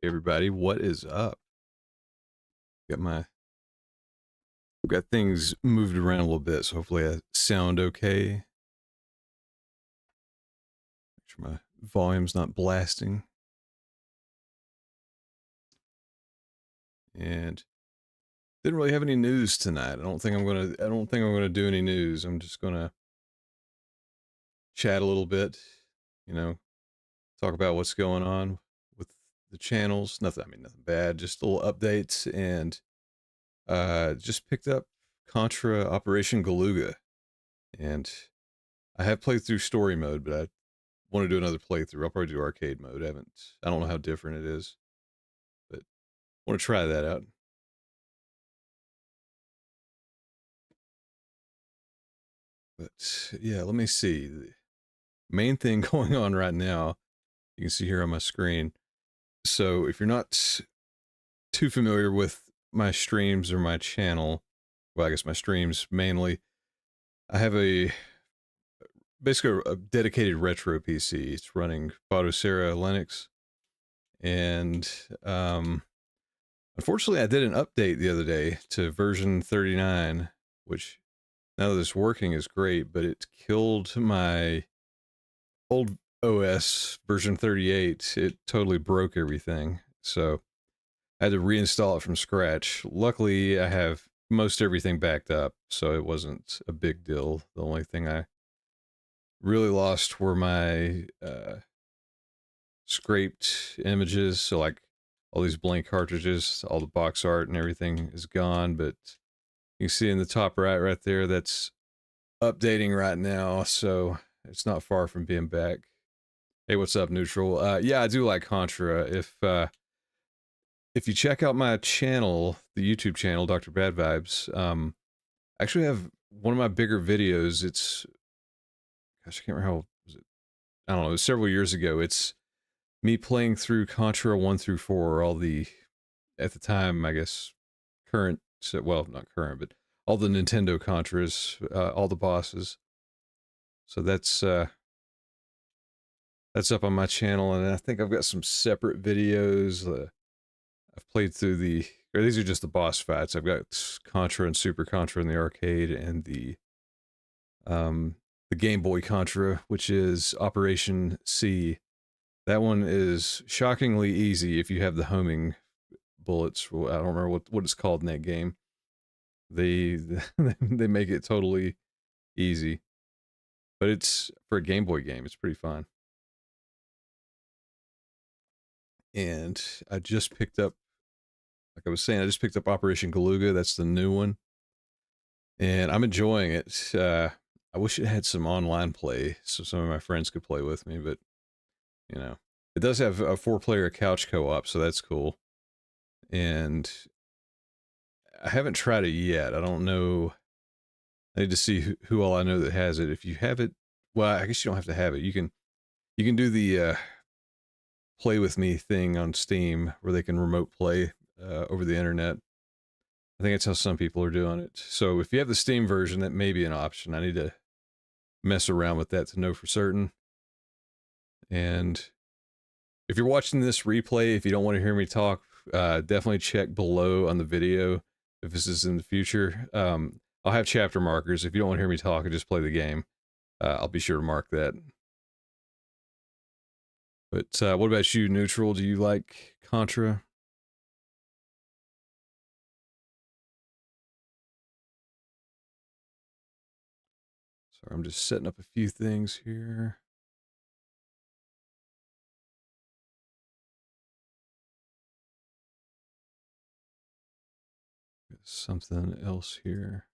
Hey everybody, what is up? Got things moved around a little bit, so hopefully I sound okay. Make sure my volume's not blasting. And didn't really have any news tonight. I don't think I'm gonna do any news. I'm just gonna chat a little bit, you know, talk about what's going on with the channels. Nothing bad, just little updates and just picked up Contra Operation Galuga. And I have played through story mode, but I want to do another playthrough. I'll probably do arcade mode. I don't know how different it is, but want to try that out. But yeah, let me see. The main thing going on right now, you can see here on my screen. So if you're not too familiar with my streams or my channel, well, I guess my streams mainly, I have basically a dedicated retro PC. It's running Photosera Linux, and unfortunately, I did an update the other day to version 39, which now that it's working is great, but it killed my old OS version 38. It totally broke everything. So I had to reinstall it from scratch. Luckily, I have most everything backed up, so it wasn't a big deal. The only thing I really lost were my scraped images. So, like, all these blank cartridges, all the box art and everything is gone, but you can see in the top right there, that's updating right now, so it's not far from being back. Hey, what's up, Neutral? Yeah, I do like Contra. If you check out my channel, the YouTube channel, Dr. Bad Vibes, I actually have one of my bigger videos. It's, gosh, I can't remember how, was it? I don't know, it was several years ago. It's me playing through Contra 1 through 4, all the, at the time, I guess, current, well, not current, but all the Nintendo Contras, all the bosses. So that's up on my channel, and I think I've got some separate videos. I've played through or these are just the boss fights. I've got Contra and Super Contra in the arcade, and the Game Boy Contra, which is Operation C. That one is shockingly easy if you have the homing bullets. Well, I don't remember what it's called in that game. They they make it totally easy, but it's for a Game Boy game. It's pretty fun. And I just picked up, like I was saying, I just picked up Operation Galuga. That's the new one, and I'm enjoying it. I wish it had some online play so some of my friends could play with me, but it does have a 4-player couch co-op, so that's cool. And I haven't tried it yet. I don't know. I need to see who all I know that has it. If you have it, well, I guess you don't have to have it. You can do the play with me thing on Steam where they can remote play over the internet. I think that's how some people are doing it. So if you have the Steam version, that may be an option. I need to mess around with that to know for certain. And if you're watching this replay, if you don't want to hear me talk, definitely check below on the video if this is in the future. I'll have chapter markers. If you don't want to hear me talk and just play the game, I'll be sure to mark that. But what about you, Neutral? Do you like Contra? Sorry, I'm just setting up a few things here. Something else here.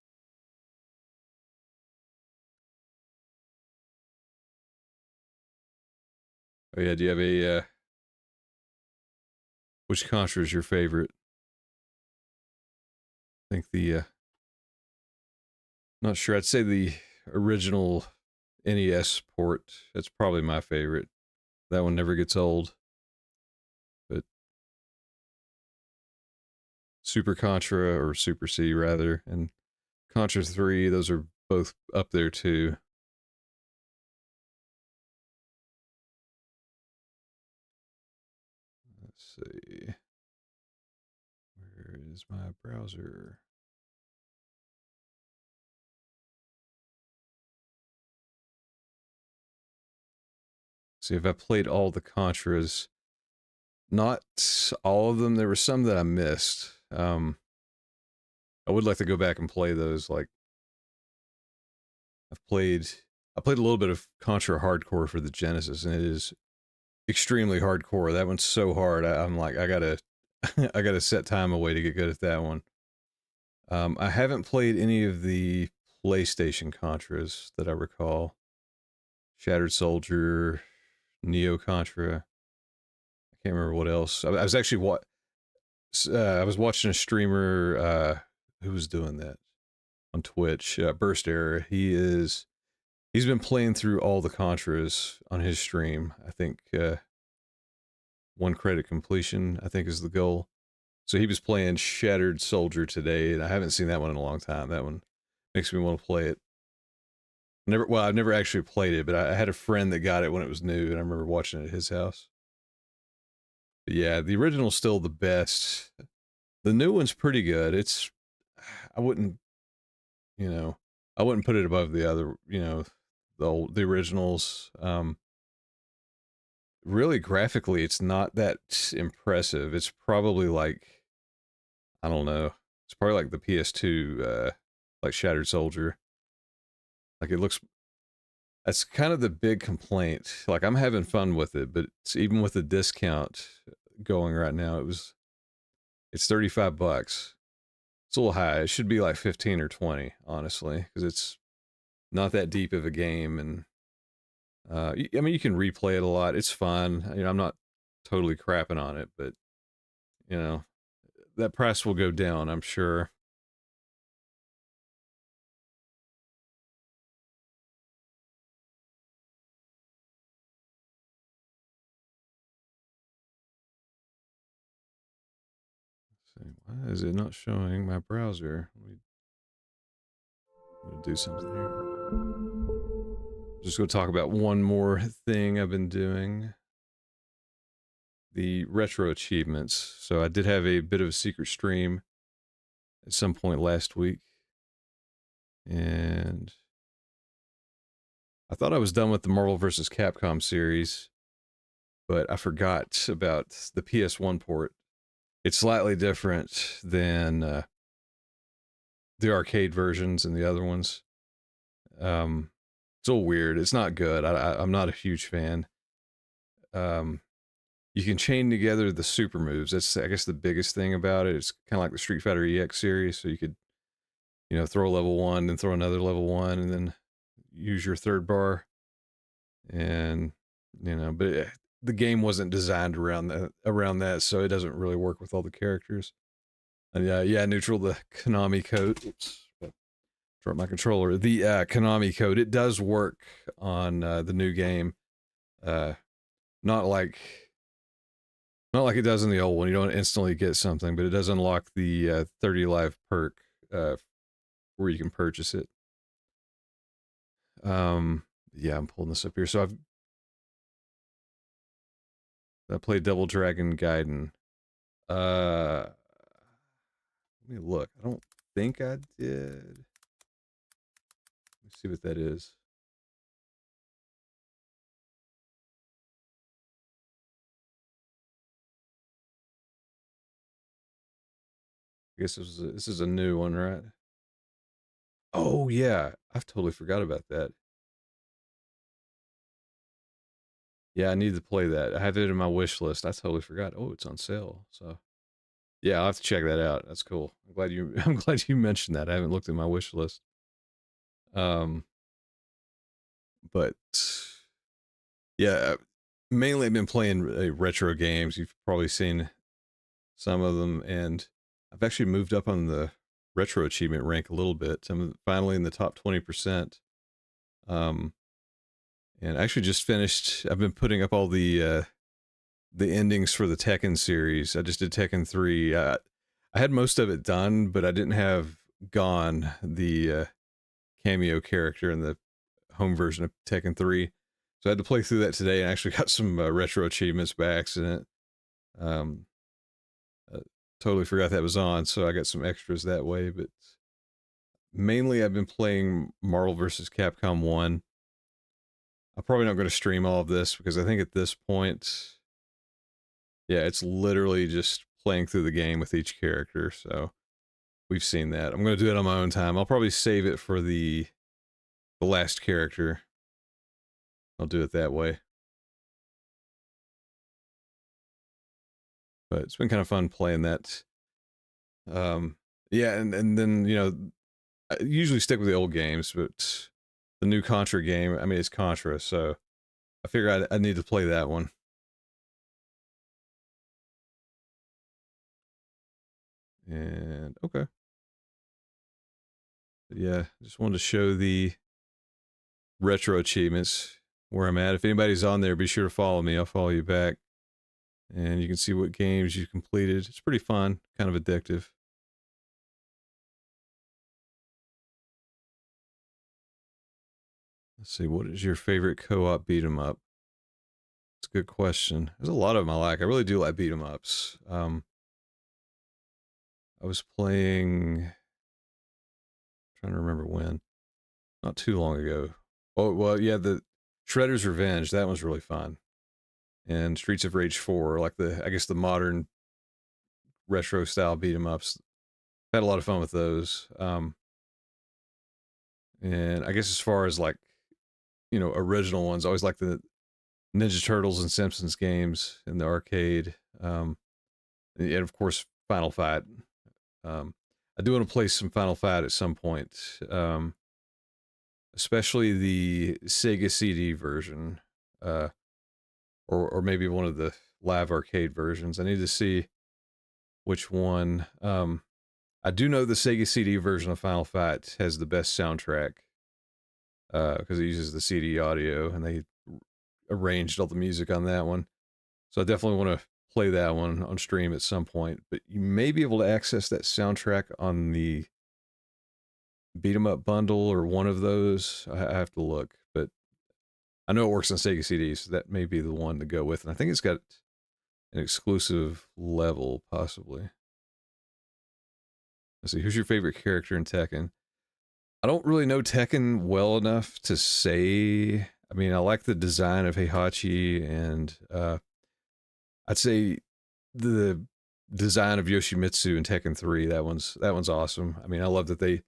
Oh yeah, do you have which Contra is your favorite? I think not sure. I'd say the original NES port. That's probably my favorite. That one never gets old. But Super Contra, or Super C rather, and Contra 3, those are both up there too. Let's see. Where is my browser? See if I played all the Contras. Not all of them. There were some that I missed. I would like to go back and play those. Like I played a little bit of Contra Hardcore for the Genesis, and it is extremely hardcore. That one's so hard. I'm like, I gotta, I gotta set time away to get good at that one. I haven't played any of the PlayStation Contras that I recall. Shattered Soldier, Neo Contra. I can't remember what else. I was actually I was watching a streamer who was doing that on Twitch. Burst Error. He's been playing through all the Contras on his stream. I think one credit completion, I think, is the goal. So he was playing Shattered Soldier today, and I haven't seen that one in a long time. That one makes me want to play it. I've never actually played it, but I had a friend that got it when it was new, and I remember watching it at his house. But yeah, the original's still the best. The new one's pretty good. I wouldn't, I wouldn't put it above the other, the originals. Really graphically, it's not that impressive. It's probably like, I don't know. It's probably like the PS2, like Shattered Soldier. Like it looks. That's kind of the big complaint. Like I'm having fun with it, but even with the discount going right now, it's $35. It's a little high. It should be like 15 or 20, honestly, because it's not that deep of a game, and I mean, you can replay it a lot. It's fun. I'm not totally crapping on it, but that price will go down, I'm sure. Let's see, why is it not showing my browser? I'm gonna do something here. Just gonna talk about one more thing I've been doing. The retro achievements. So I did have a bit of a secret stream at some point last week, and I thought I was done with the Marvel vs. Capcom series, but I forgot about the PS1 port. It's slightly different than the arcade versions and the other ones. It's a little weird. It's not good. I'm not a huge fan. You can chain together the super moves. That's, I guess, the biggest thing about it. It's kind of like the Street Fighter EX series. So you could, throw a level 1, then throw another level 1, and then use your third bar. And, but the game wasn't designed around that, so it doesn't really work with all the characters. And yeah, neutral the Konami code. Oops, drop my controller. The Konami code, it does work on the new game. Not like it does in the old one. You don't instantly get something, but it does unlock the 30 live perk where you can purchase it. Yeah, I'm pulling this up here. So I played Double Dragon Gaiden. Let me look. I don't think I did. Let's see what that is. I guess this is a new one, right? Oh yeah, I've totally forgot about that. Yeah, I need to play that. I have it in my wish list. I totally forgot. Oh, it's on sale. So yeah, I'll have to check that out. That's cool. I'm glad you mentioned that. I haven't looked at my wish list. But yeah, mainly I've been playing retro games. You've probably seen some of them, and I've actually moved up on the retro achievement rank a little bit. I'm finally in the top 20%. And I actually just finished. I've been putting up all the endings for the Tekken series. I just did Tekken 3. I had most of it done, but I didn't have Gon, the cameo character in the home version of Tekken 3. So I had to play through that today and actually got some retro achievements by accident. Um, uh, totally forgot that was on, so I got some extras that way. But mainly, I've been playing Marvel vs. Capcom 1. I'm probably not going to stream all of this because I think at this point, yeah, it's literally just playing through the game with each character. So we've seen that. I'm going to do it on my own time. I'll probably save it for the last character. I'll do it that way. But it's been kind of fun playing that. Yeah, and then I usually stick with the old games, but the new Contra game, I mean, it's Contra, so I figure I need to play that one. And okay, but yeah, just wanted to show the retro achievements where I'm at. If anybody's on there, be sure to follow me. I'll follow you back, and you can see what games you completed. It's pretty fun, kind of addictive. Let's see, what is your favorite co-op beat 'em up? It's a good question. There's a lot of them I like. I really do like beat 'em ups. I was playing, trying to remember when, not too long ago. Oh well, yeah, the Shredder's Revenge. That one's really fun. And Streets of Rage 4, like I guess the modern retro style beat 'em ups. Had a lot of fun with those. And I guess as far as like original ones, I always like the Ninja Turtles and Simpsons games in the arcade. And of course Final Fight. I do want to play some Final Fight at some point, especially the Sega CD version, uh, or maybe one of the live arcade versions. I need to see which one. I do know the Sega CD version of Final Fight has the best soundtrack because it uses the CD audio, and they arranged all the music on that one. So I definitely want to play that one on stream at some point. But you may be able to access that soundtrack on the Beat 'em Up bundle or one of those. I have to look, but I know it works on Sega CDs. So that may be the one to go with, and I think it's got an exclusive level, possibly. Let's see. Who's your favorite character in Tekken? I don't really know Tekken well enough to say. I mean, I like the design of Heihachi, and I'd say the design of Yoshimitsu in Tekken 3. That one's awesome. I mean, I love that they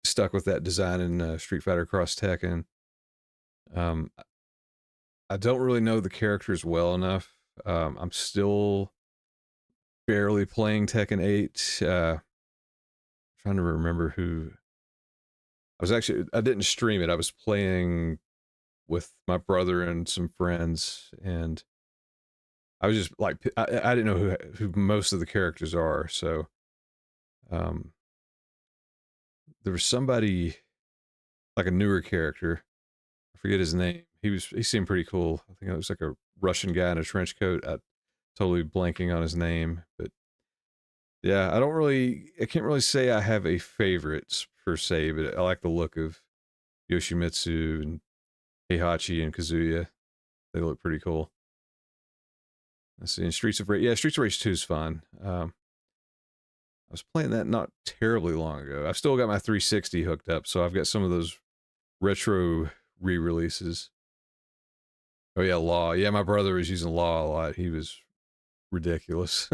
stuck with that design in Street Fighter Cross Tekken. Um, I don't really know the characters well enough. I'm still barely playing Tekken 8. Trying to remember who. I didn't stream it. I was playing with my brother and some friends, and I was just like, I didn't know who most of the characters are. So, um, there was somebody like a newer character. I forget his name. He seemed pretty cool. I think it was like a Russian guy in a trench coat. I totally blanking on his name, but yeah, I can't really say I have a favorite per se, but I like the look of Yoshimitsu and Heihachi and Kazuya. They look pretty cool. Let's see, in Streets of Rage, yeah, Streets of Rage 2 is fun. I was playing that not terribly long ago. I've still got my 360 hooked up, so I've got some of those retro re-releases. Oh yeah, Law. Yeah, my brother was using Law a lot. He was ridiculous.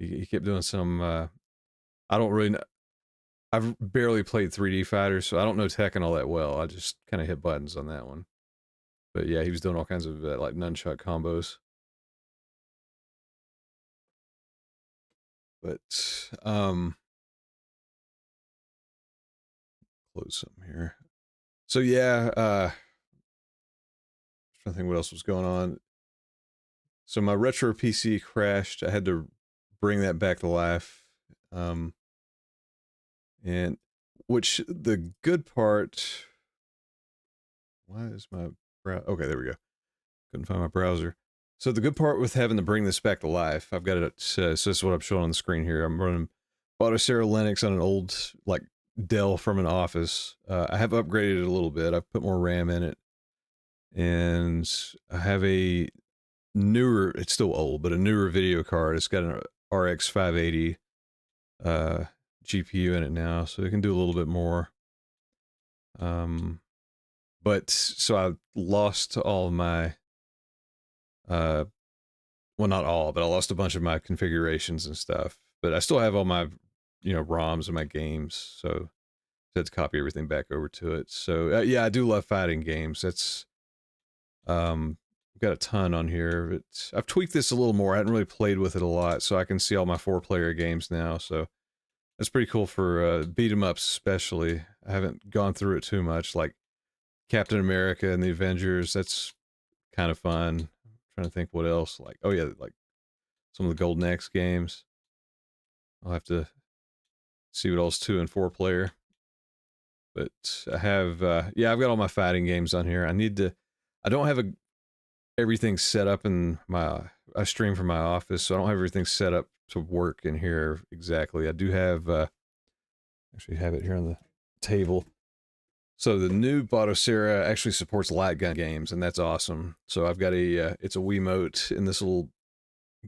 He kept doing some. I don't really know. I've barely played 3D fighters, so I don't know Tekken all that well. I just kind of hit buttons on that one. But yeah, he was doing all kinds of like nunchuck combos. But close something here. So yeah, trying to think what else was going on. So my retro PC crashed. I had to bring that back to life. Um, and which the good part. Why is my okay? There we go. Couldn't find my browser. So the good part with having to bring this back to life, I've got it. So this is what I'm showing on the screen here. I'm running Autosera Linux on an old like Dell from an office. I have upgraded it a little bit. I've put more RAM in it, and I have a newer, it's still old, but a newer video card. It's got an RX 580 GPU in it now, so it can do a little bit more. But so I lost all of my well, not all, but I lost a bunch of my configurations and stuff. But I still have all my, ROMs and my games. So I had to copy everything back over to it. So yeah, I do love fighting games. That's I've got a ton on here. But I've tweaked this a little more. I hadn't really played with it a lot, so I can see all my 4-player games now. So that's pretty cool for beat 'em ups, especially. I haven't gone through it too much, like Captain America and the Avengers. That's kind of fun. I'm trying to think what else. Like, oh yeah, like some of the Golden Axe games. I'll have to see what else 2 and 4-player. But I have, yeah, I've got all my fighting games on here. I don't have everything set up in I stream from my office, so I don't have everything set up to work in here exactly. I do have, actually have it here on the table. So the new Batocera actually supports light gun games, and that's awesome. So I've got it's a Wiimote in this little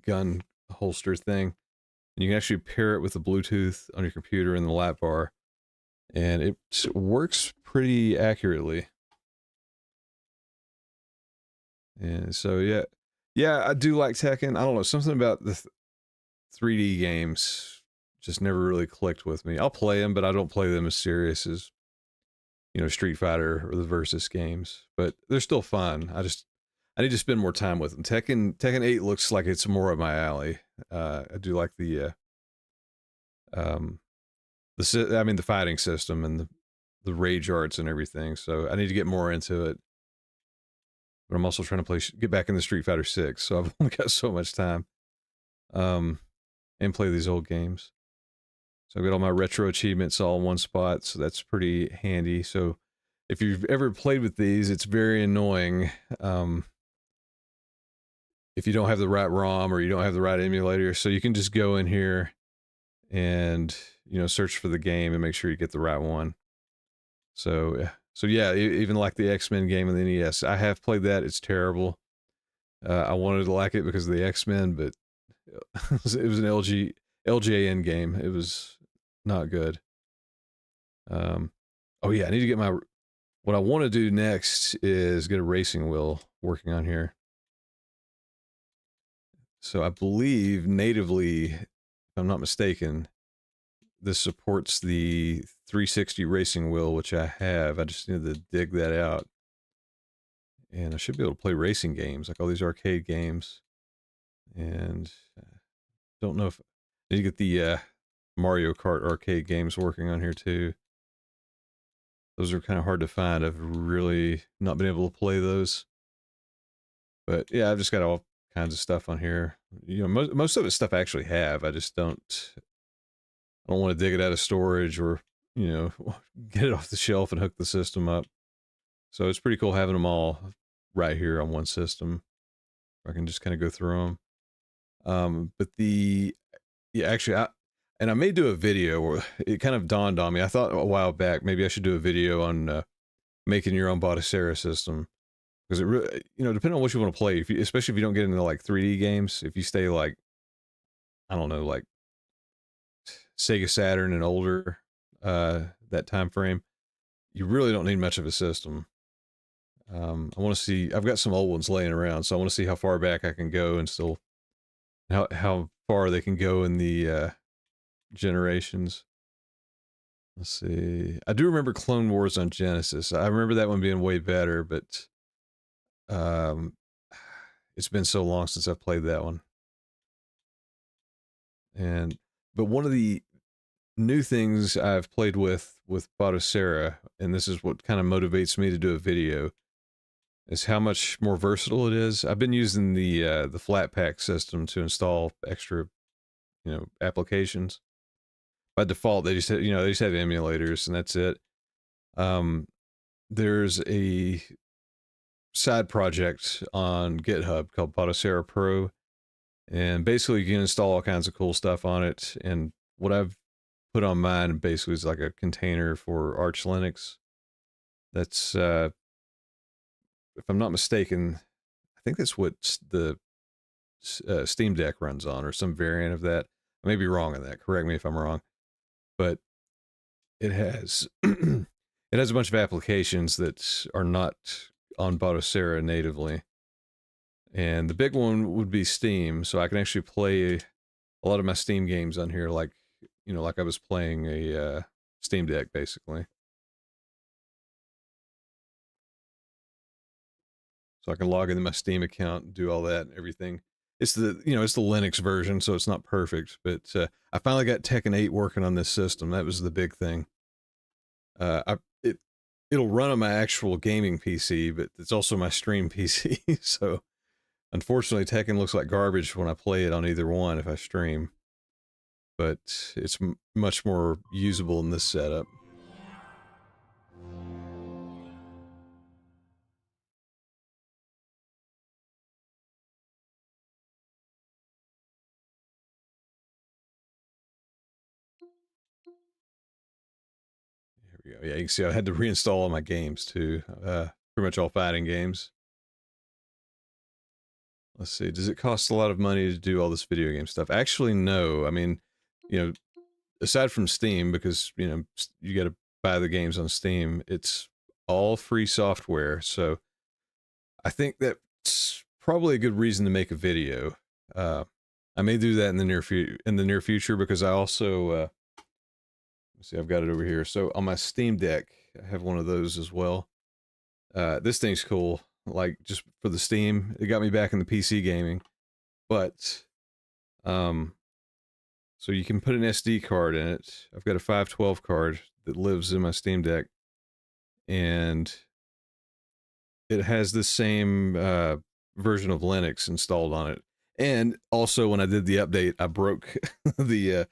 gun holster thing. And you can actually pair it with the Bluetooth on your computer in the lap bar, and it works pretty accurately. And so yeah, I do like Tekken. I don't know, something about the 3D games just never really clicked with me. I'll play them, but I don't play them as serious as Street Fighter or the Versus games. But they're still fun. I need to spend more time with them. Tekken 8 looks like it's more up my alley. I do like the fighting system and the rage arts and everything. So I need to get more into it. But I'm also trying to get back into Street Fighter 6. So I've only got so much time. And play these old games. So I've got all my retro achievements all in one spot. So that's pretty handy. So if you've ever played with these, it's very annoying. If you don't have the right ROM or you don't have the right emulator, so you can just go in here and search for the game and make sure you get the right one. So yeah, even like the X-Men game on the NES, I have played that. It's terrible. I wanted to like it because of the X-Men, but it was an LJN game. It was not good. Oh yeah, I need to get what I want to do next is get a racing wheel working on here. So I believe natively, if I'm not mistaken, this supports the 360 racing wheel, which I have. I just need to dig that out. And I should be able to play racing games, like all these arcade games. And don't know if I need to get the Mario Kart arcade games working on here too. Those are kind of hard to find. I've really not been able to play those. But yeah, I've just got all kinds of stuff on here. Most of it's stuff I actually have. I just don't want to dig it out of storage or, get it off the shelf and hook the system up. So it's pretty cool having them all right here on one system. I can just kind of go through them. But actually, I may do a video where it kind of dawned on me. I thought a while back, maybe I should do a video on making your own Batocera system. Because it really, depending on what you want to play, especially if you don't get into like 3D games, if you stay like, I don't know, like Sega Saturn and older, that time frame, you really don't need much of a system. I want to see, I've got some old ones laying around, so I want to see how far back I can go and still, how far they can go in the generations. Let's see. I do remember Clone Wars on Genesis. I remember that one being way better, but it's been so long since I've played that one. But one of the new things I've played with Batocera, and this is what kind of motivates me to do a video, is how much more versatile it is. I've been using the flat pack system to install extra, applications. By default, they just have emulators and that's it. There's a side project on GitHub called Batocera Pro, and basically you can install all kinds of cool stuff on it. And what I've put on mine basically is like a container for Arch Linux. That's if I'm not mistaken, I think that's what the Steam Deck runs on, or some variant of that. I may be wrong on that. Correct me if I'm wrong. But it has it has a bunch of applications that are not on Batocera natively. And the big one would be Steam, so I can actually play a lot of my Steam games on here, like, you know, like I was playing a Steam Deck, basically. So I can log into my Steam account and do all that and everything. It's the, you know, it's the Linux version, so it's not perfect, but I finally got Tekken 8 working on this system. That was the big thing. It'll run on my actual gaming PC, but it's also my stream PC. So unfortunately, Tekken looks like garbage when I play it on either one if I stream. But it's much more usable in this setup. Here we go. Yeah, you can see I had to reinstall all my games too. Pretty much all fighting games. Let's see. Does it cost a lot of money to do all this video game stuff? Actually, no. I mean, you know, aside from Steam, because, you know, you got to buy the games on Steam, it's all free software. So I think that's probably a good reason to make a video. I may do that in the near future, because I also let's see, I've got it over here. So on my Steam Deck, I have one of those as well. This thing's cool. Like, just for the Steam, it got me back in the PC gaming. But so you can put an SD card in it. I've got a 512 card that lives in my Steam Deck, and it has the same version of Linux installed on it. And also, when I did the update, I broke the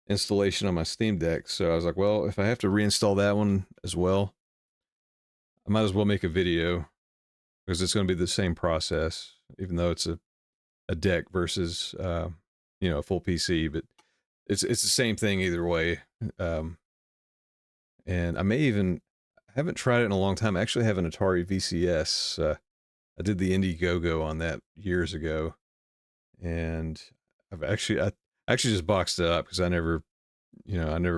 installation on my Steam Deck. So I was like, well, if I have to reinstall that one as well, I might as well make a video, because it's going to be the same process, even though it's a deck versus you know, a full PC. But it's the same thing either way. And I haven't tried it in a long time. I actually have an Atari VCS. I did the Indiegogo on that years ago, and I actually just boxed it up, because I never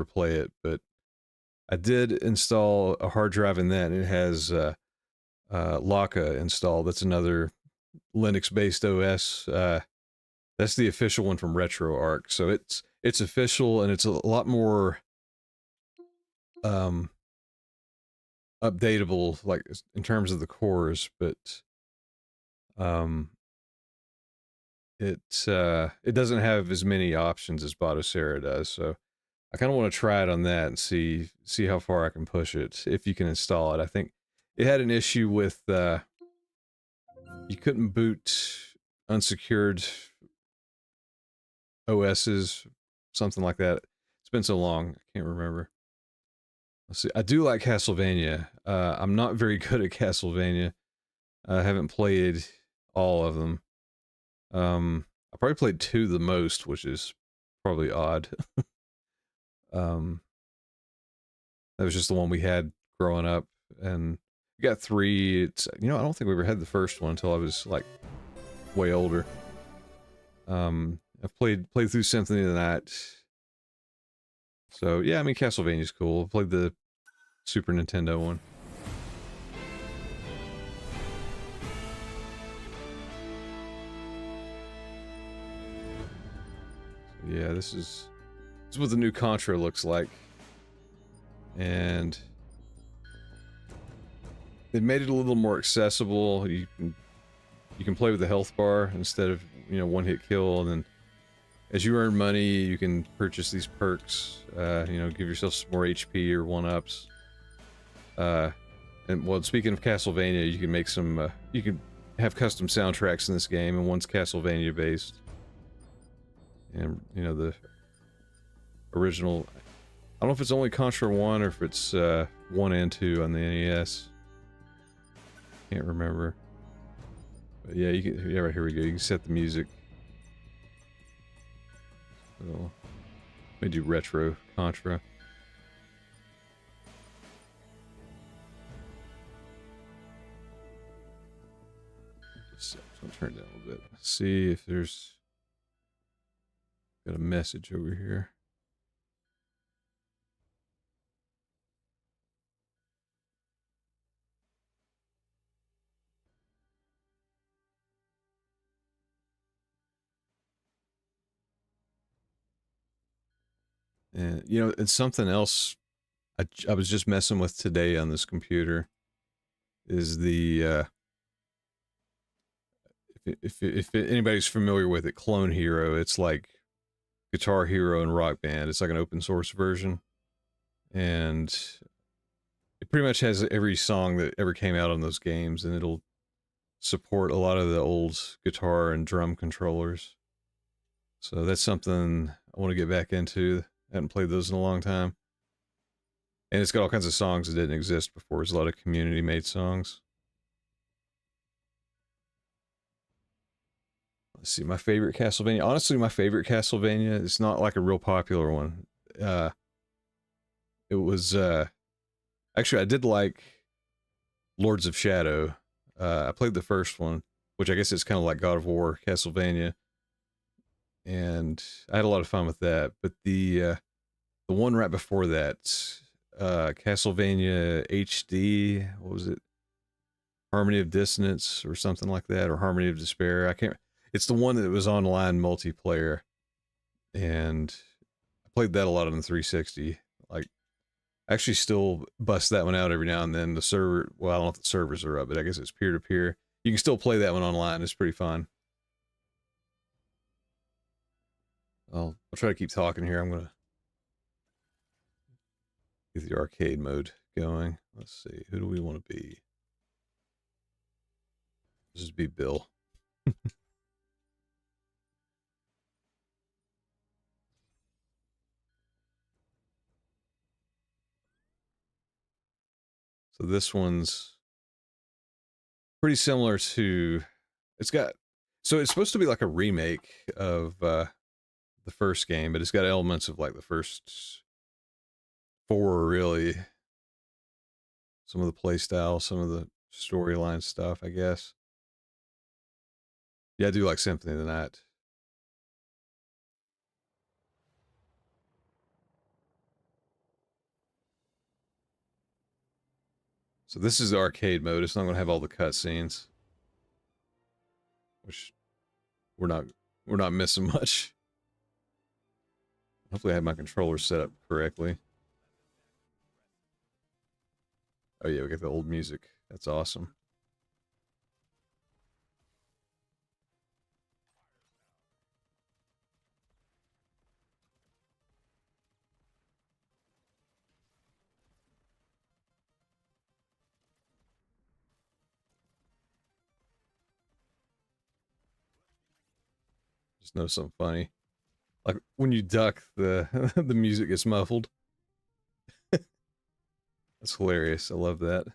play it. But I did install a hard drive in that, and it has Laka installed. That's another Linux-based OS. That's the official one from RetroArch. So it's official, and it's a lot more updatable, like, in terms of the cores. But it doesn't have as many options as Batocera does. So I kind of want to try it on that and see how far I can push it, if you can install it. I think it had an issue with you couldn't boot unsecured OSs, something like that. It's been so long, I can't remember. Let's see. I do like Castlevania. I'm not very good at Castlevania. I haven't played all of them. I probably played 2 the most, which is probably odd. That was just the one we had growing up, and we got 3. It's, you know, I don't think we ever had the first one until I was like way older. I've played through Symphony of the Night. So yeah, I mean, Castlevania's cool. I played the Super Nintendo one. So yeah, this is what the new Contra looks like. And they made it a little more accessible. You can play with the health bar instead of, you know, one hit kill, and then as you earn money, you can purchase these perks. You know, give yourself some more HP or 1-ups. And well, speaking of Castlevania, you can make some. You can have custom soundtracks in this game, and one's Castlevania based. And you know, the original. I don't know if it's only Contra 1 or if it's 1 and 2 on the NES. Can't remember. But yeah, you can. Yeah, right here we go. You can set the music. So, let me do retro Contra. Just I'll turn it down a little bit. See if there's got a message over here. And you know, it's something else I was just messing with today on this computer is the if anybody's familiar with it, Clone Hero. It's like Guitar Hero and Rock Band. It's like an open source version, and it pretty much has every song that ever came out on those games, and it'll support a lot of the old guitar and drum controllers. So that's something I want to get back into. I haven't played those in a long time. And it's got all kinds of songs that didn't exist before. There's a lot of community made songs. Let's see, my favorite Castlevania. Honestly, my favorite Castlevania, it's not like a real popular one. It was actually I did like Lords of Shadow. I played the first one, which I guess it's kind of like God of War, Castlevania, and I had a lot of fun with that. But the one right before that, Castlevania HD, what was it? Harmony of Dissonance or something like that, or Harmony of Despair. I can't. It's the one that was online multiplayer, and I played that a lot on the 360. Like, I actually still bust that one out every now and then. The server, well, I don't know if the servers are up, but I guess it's peer to peer. You can still play that one online. It's pretty fun. I'll try to keep talking here. I'm gonna get the arcade mode going. Let's see. Who do we want to be? Let's just be Bill. So this one's pretty similar to. It's got. So it's supposed to be like a remake of the first game, but it's got elements of like the first four, really. Some of the play style, some of the storyline stuff, I guess. Yeah, I do like Symphony of the Night. So this is the arcade mode. It's not going to have all the cutscenes, which we're not we're not missing much. Hopefully, I have my controller set up correctly. Oh yeah, we got the old music. That's awesome. Just know something funny. Like when you duck, the the music gets muffled. That's hilarious. I love that.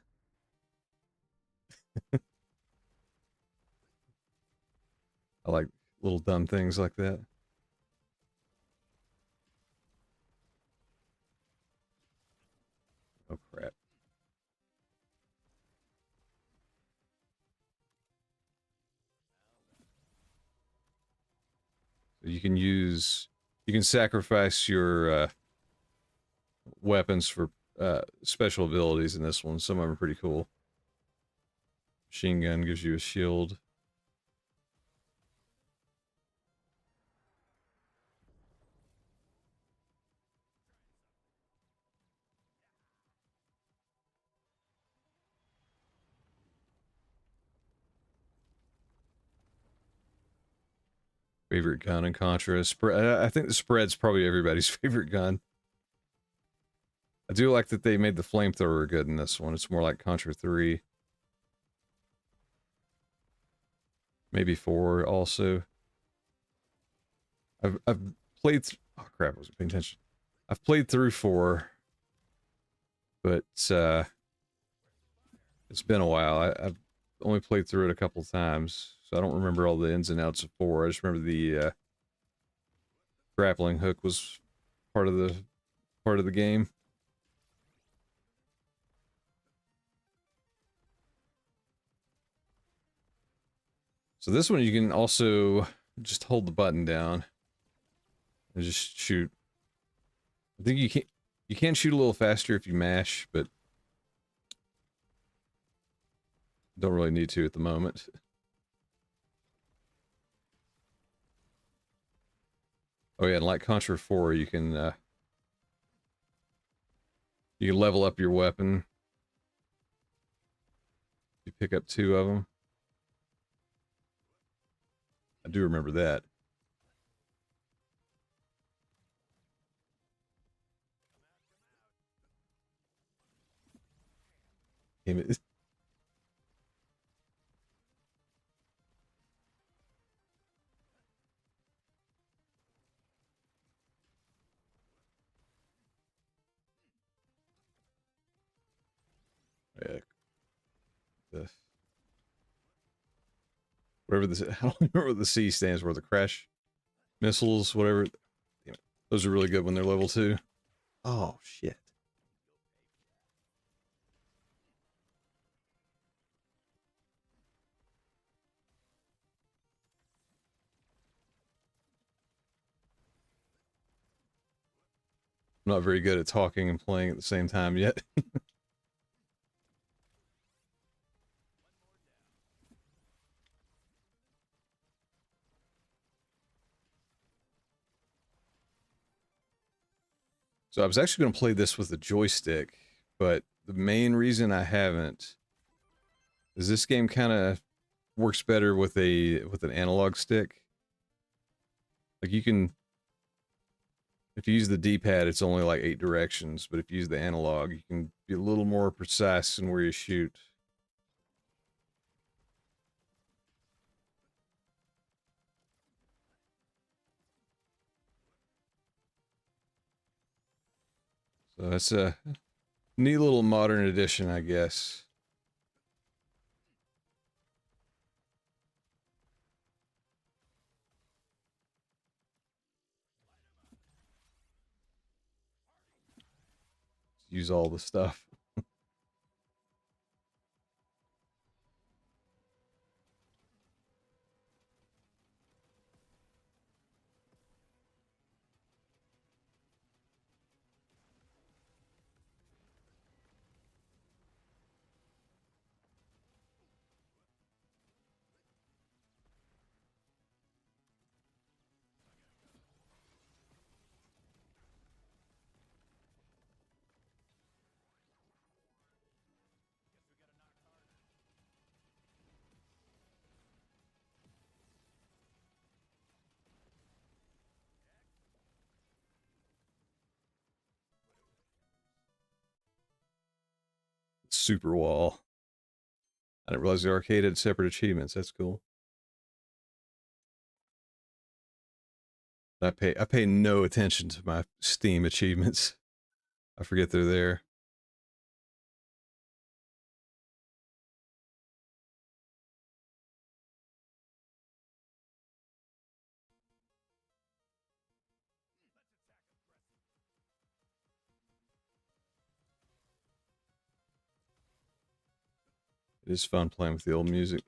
I like little dumb things like that. Oh crap. So you can sacrifice your weapons for special abilities in this one. Some of them are pretty cool. Machine gun gives you a shield. Favorite gun in Contra. I think the spread's probably everybody's favorite gun. I do like that they made the flamethrower good in this one. It's more like Contra 3. Maybe 4 also. I've played oh crap, I wasn't paying attention. I've played through 4, but it's been a while. I've only played through it a couple times, so I don't remember all the ins and outs of 4. I just remember the grappling hook was part of the game. So So this one you can also just hold the button down and just shoot. I think you can shoot a little faster if you mash, but don't really need to at the moment. Oh yeah, and like Contra 4, you can level up your weapon. You pick up 2 of them. I do remember that. Damn it. Yeah, the, whatever this, I don't remember what the C stands for. The crash missiles, whatever. Damn it. Those are really good when they're level 2. Oh shit. I'm not very good at talking and playing at the same time yet. So I was actually going to play this with the joystick, but the main reason I haven't is this game kind of works better with an analog stick. Like you can, if you use the D-pad, it's only like 8 directions, but if you use the analog, you can be a little more precise in where you shoot. So it's a neat little modern addition, I guess. Use all the stuff. Super wall. I didn't realize the arcade had separate achievements. That's cool. I pay no attention to my Steam achievements. I forget they're there. It is fun playing with the old music.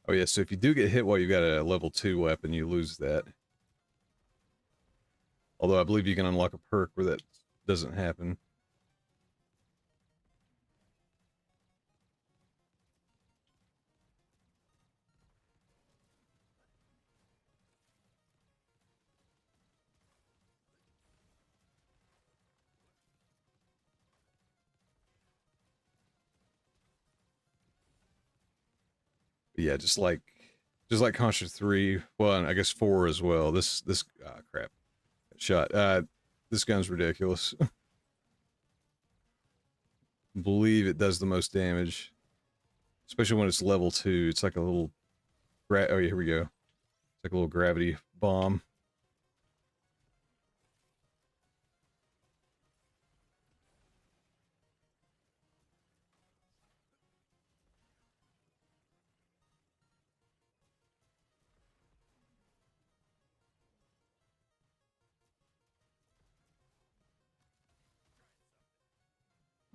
Oh yeah, so if you do get hit while you got a level 2 weapon, you lose that. Although I believe you can unlock a perk where that doesn't happen. But yeah, just like Contra 3, well, and I guess 4 as well. This crap. Shot. This gun's ridiculous. believe it does the most damage, especially when it's level 2. It's like a little oh yeah, here we go. It's like a little gravity bomb.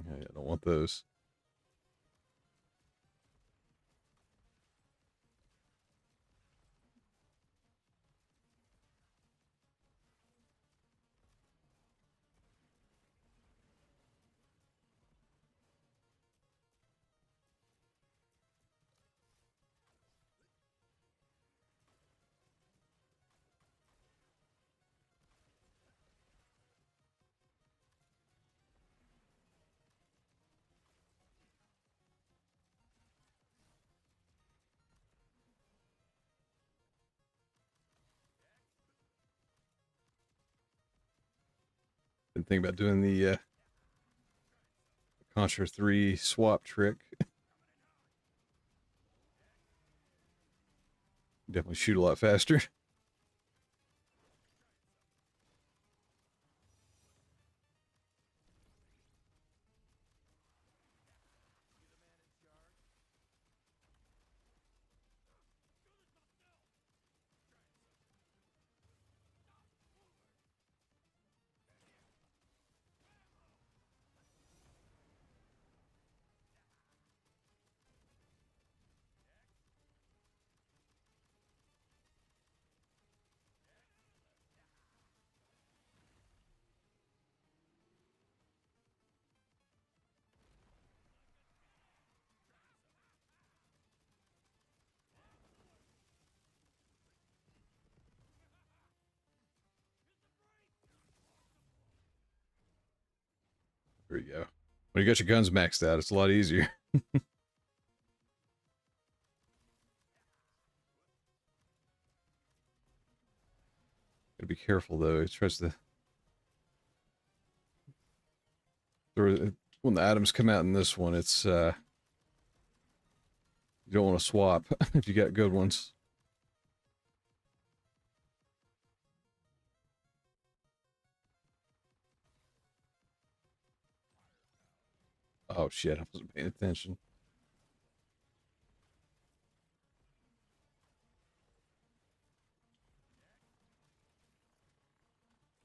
Yeah, I don't want those. Been thinking about doing the Contra 3 swap trick. Definitely shoot a lot faster. There you go. When you got your guns maxed out, it's a lot easier. Gotta be careful though. It tries to throw when the atoms come out in this one. It's you don't want to swap if you got good ones. Oh shit! I wasn't paying attention.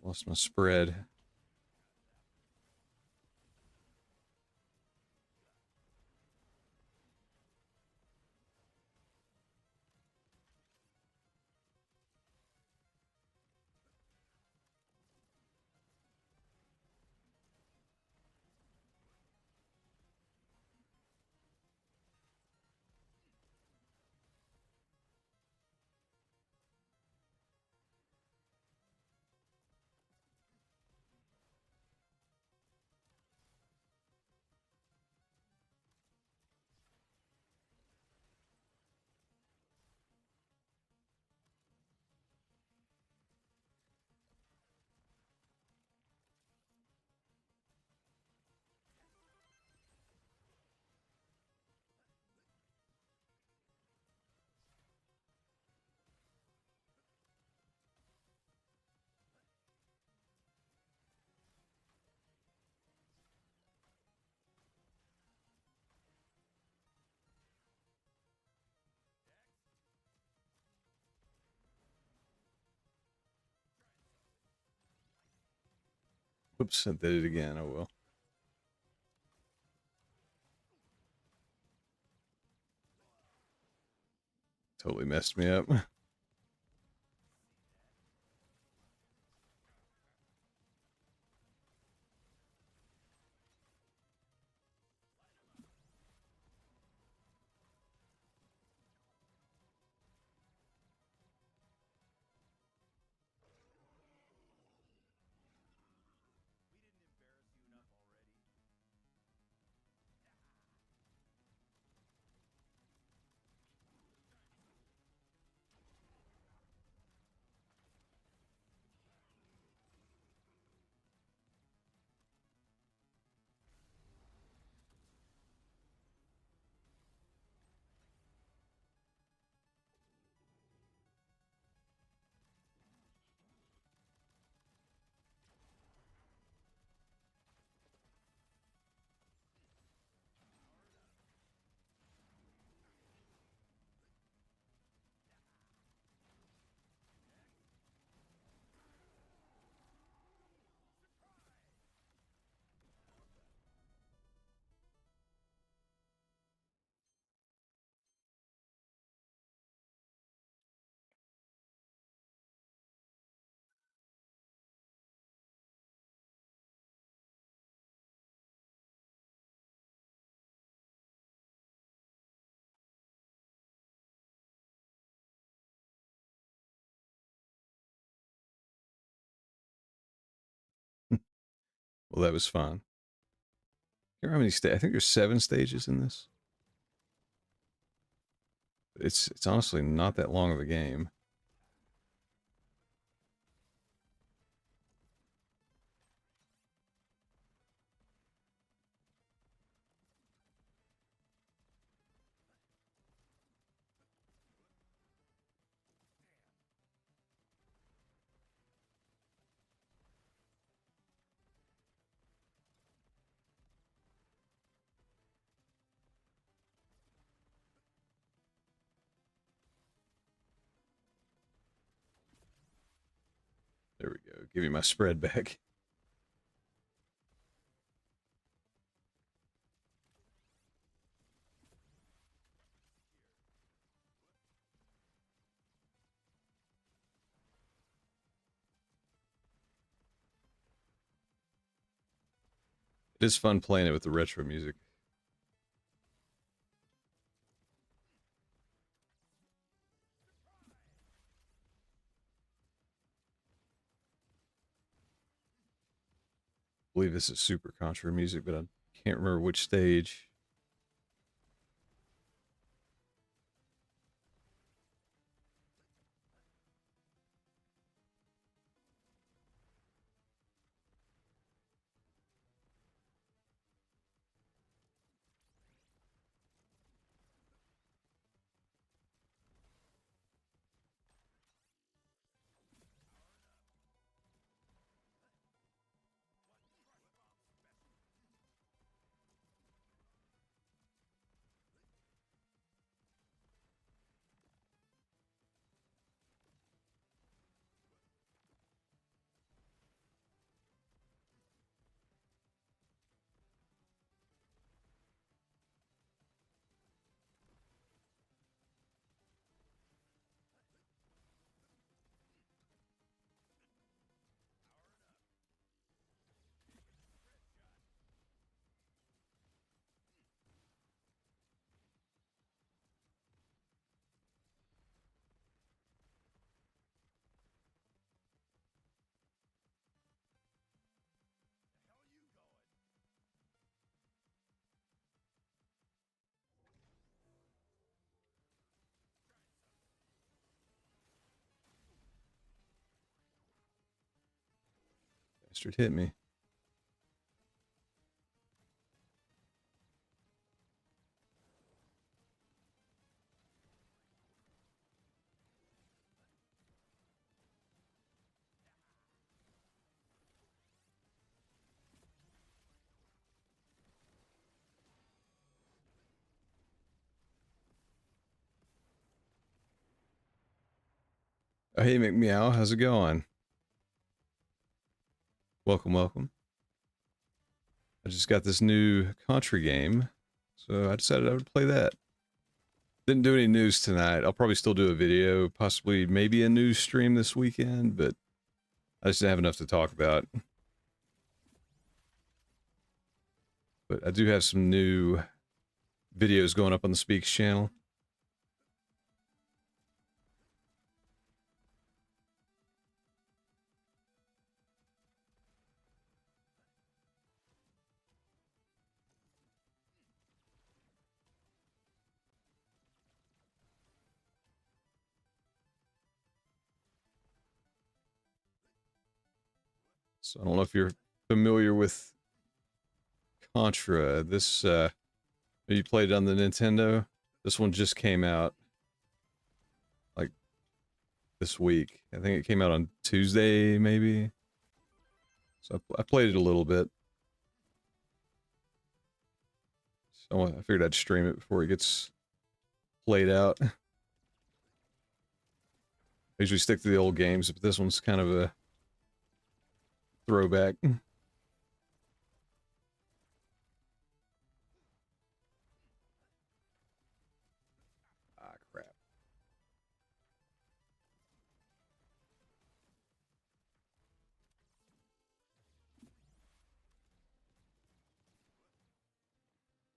Lost my spread. Oops, I did it again. Oh well. Totally messed me up. Well, that was fun. I can't remember how many I think there's 7 stages in this. It's honestly not that long of a game. There we go. Give me my spread back. It is fun playing it with the retro music. I believe this is Super Contra music, but I can't remember which stage. Bastard hit me. Oh, hey, McMeow. How's it going? Welcome, welcome. I just got this new Contra game, so I decided I would play that. Didn't do any news tonight. I'll probably still do a video, possibly maybe a news stream this weekend, but I just didn't have enough to talk about. But I do have some new videos going up on the Speaks channel. So I don't know if you're familiar with Contra. This, you played it on the Nintendo? This one just came out, like, this week. I think it came out on Tuesday, maybe. So I played it a little bit. So I figured I'd stream it before it gets played out. I usually stick to the old games, but this one's kind of a throwback. Ah, crap.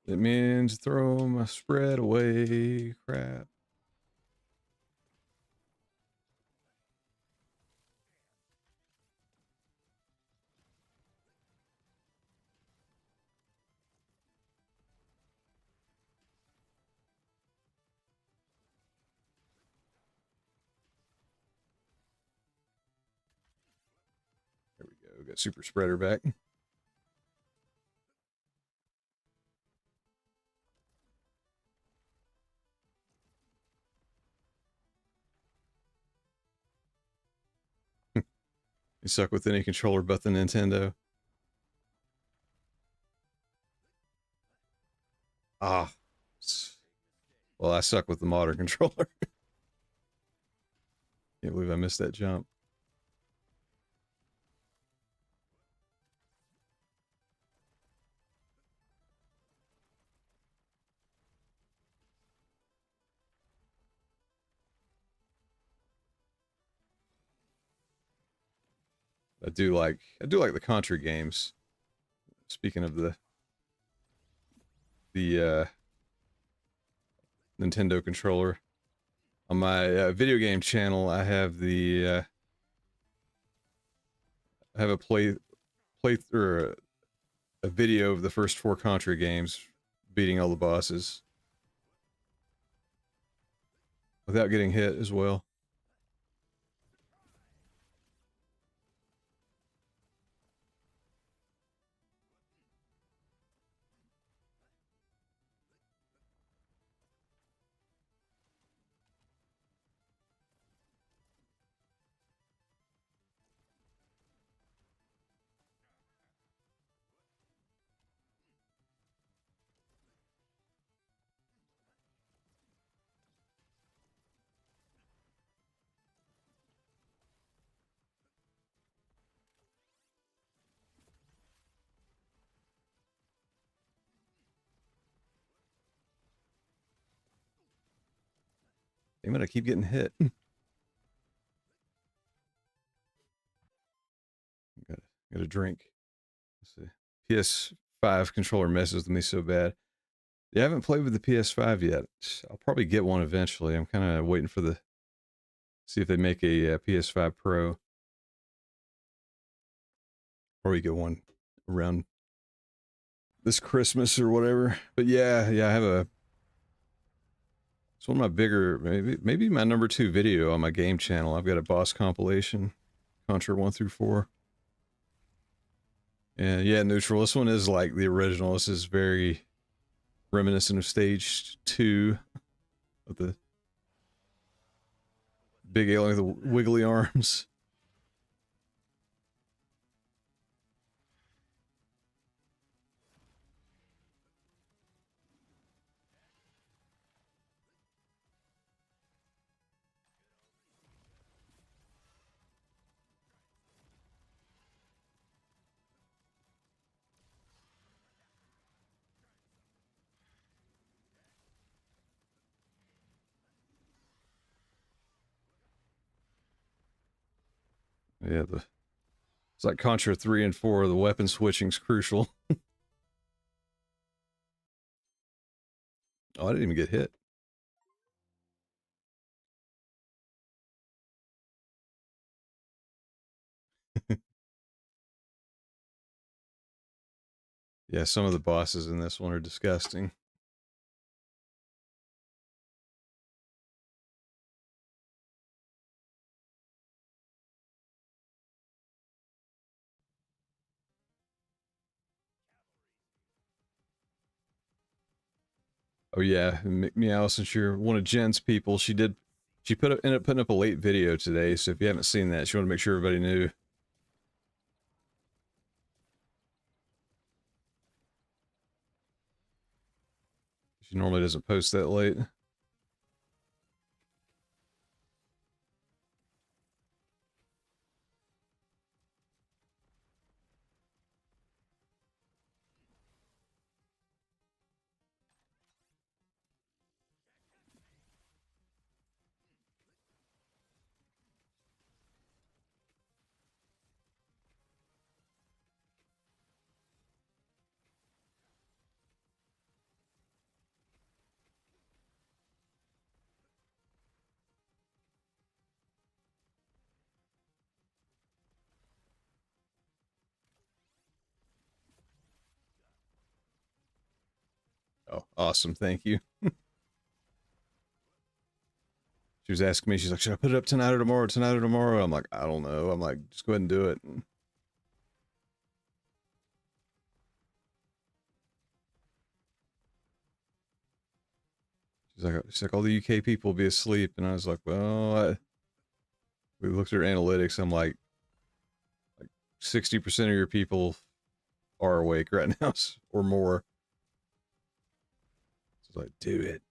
It means throw my spread away. Crap. got super spreader back. You suck with any controller but the Nintendo. Ah. Well, I suck with the modern controller. Can't believe I missed that jump. I do like the Contra games. Speaking of the Nintendo controller, on my video game channel, I have the I have a or a video of the first 4 Contra games, beating all the bosses without getting hit as well. Damn it, I keep getting hit. Got a drink. Let's see. PS5 controller messes with me so bad. Yeah, I haven't played with the PS5 yet. I'll probably get one eventually. I'm kind of waiting for see if they make a PS5 Pro. Or we get one around this Christmas or whatever. But yeah, I have it's one of my bigger, maybe my number 2 video on my game channel. I've got a boss compilation, Contra 1 through 4. And yeah, neutral. This one is like the original. This is very reminiscent of stage 2 with the big alien with the wiggly arms. Yeah, it's like Contra 3 and 4. The weapon switching's crucial. Oh, I didn't even get hit. Yeah, some of the bosses in this one are disgusting. Oh yeah, Meow, since you're one of Jen's people, she ended up putting up a late video today, so if you haven't seen that, she wanted to make sure everybody knew. She normally doesn't post that late. Oh, awesome, thank you. She was asking me, she's like, should I put it up tonight or tomorrow? Tonight or tomorrow? I'm like, I don't know. I'm like, just go ahead and do it. she's like, all the UK people will be asleep, and I was like, well, we looked at her analytics. I'm like 60% of your people are awake right now, or more. So I was like, do it.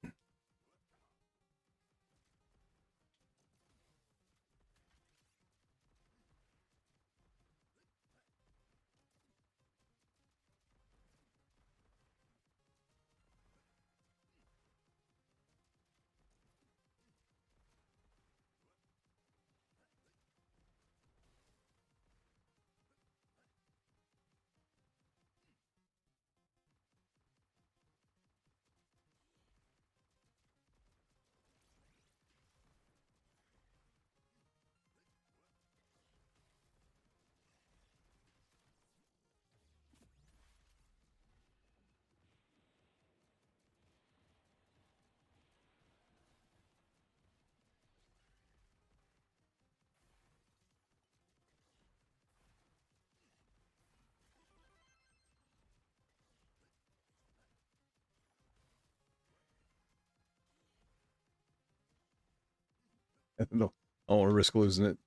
I don't want to risk losing it.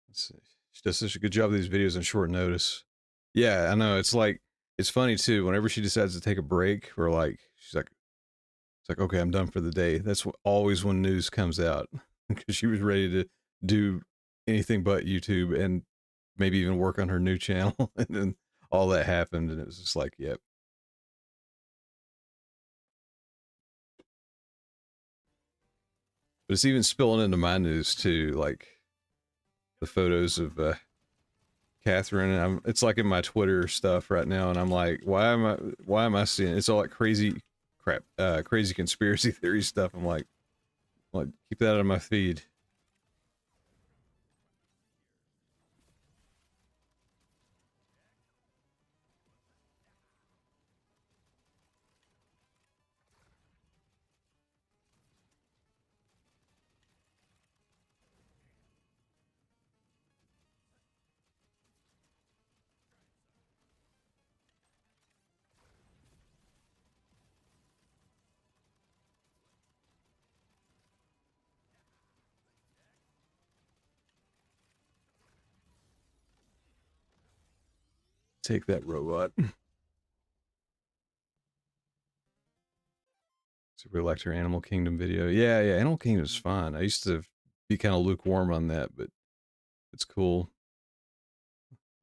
Let's see. She does such a good job of these videos on short notice. Yeah, I know. It's like, it's funny too. Whenever she decides to take a break, or like, she's like, it's like, okay, I'm done for the day. That's always when news comes out, because she was ready to do anything but YouTube, and maybe even work on her new channel. And then all that happened, and it was just like, yep. But it's even spilling into my news too, like the photos of Catherine, and it's like in my Twitter stuff right now, and I'm like, why am I seeing it's all like crazy crap, crazy conspiracy theory stuff. I'm like, keep that out of my feed. Take that, robot. So we liked her Animal Kingdom video. Yeah, Animal Kingdom's fun. I used to be kind of lukewarm on that, but it's cool.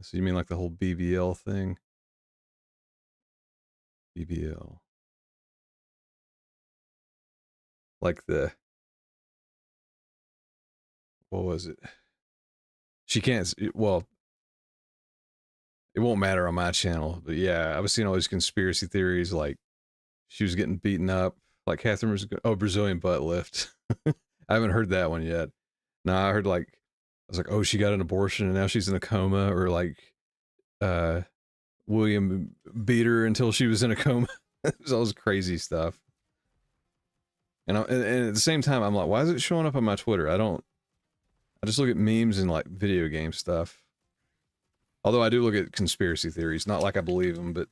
So you mean like the whole BBL thing? BBL. Like what was it? She can't, well, it won't matter on my channel, but yeah, I was seeing all these conspiracy theories, like she was getting beaten up, like Catherine was, Brazilian butt lift. I haven't heard that one yet. No, I heard like, I was like, oh, she got an abortion and now she's in a coma, or like, uh, William beat her until she was in a coma. It was all this crazy stuff. And at the same time, I'm like, why is it showing up on my Twitter? I just look at memes and like video game stuff. Although I do look at conspiracy theories, not like I believe them, but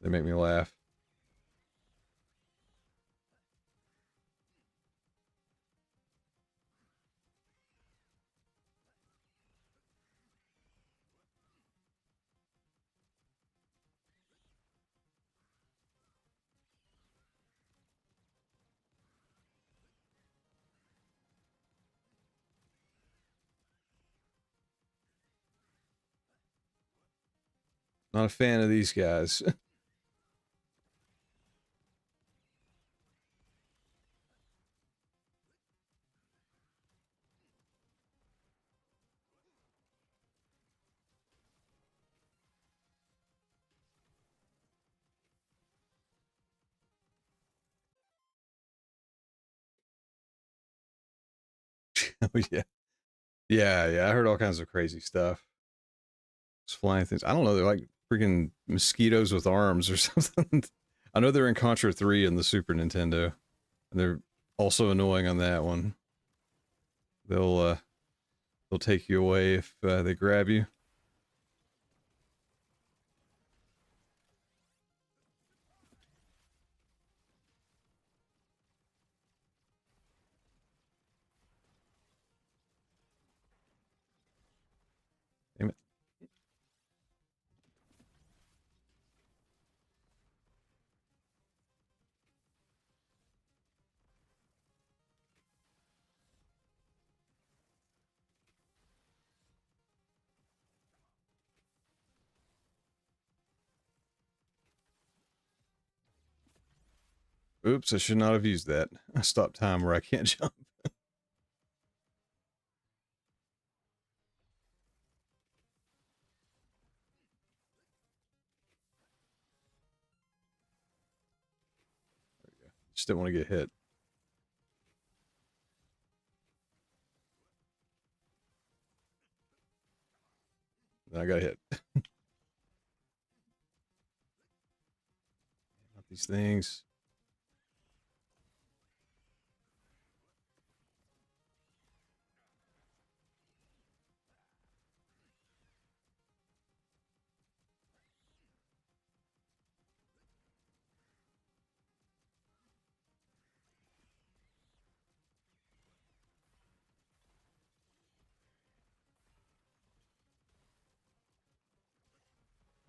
they make me laugh. Not a fan of these guys. Oh yeah. Yeah. I heard all kinds of crazy stuff. Just flying things. I don't know. They're like freaking mosquitoes with arms or something. I know they're in Contra 3 in the Super Nintendo, and they're also annoying on that one. they'll take you away if they grab you. Damn it. Oops, I should not have used that. I stopped time where I can't jump. Just didn't want to get hit. Then I got hit. Not these things.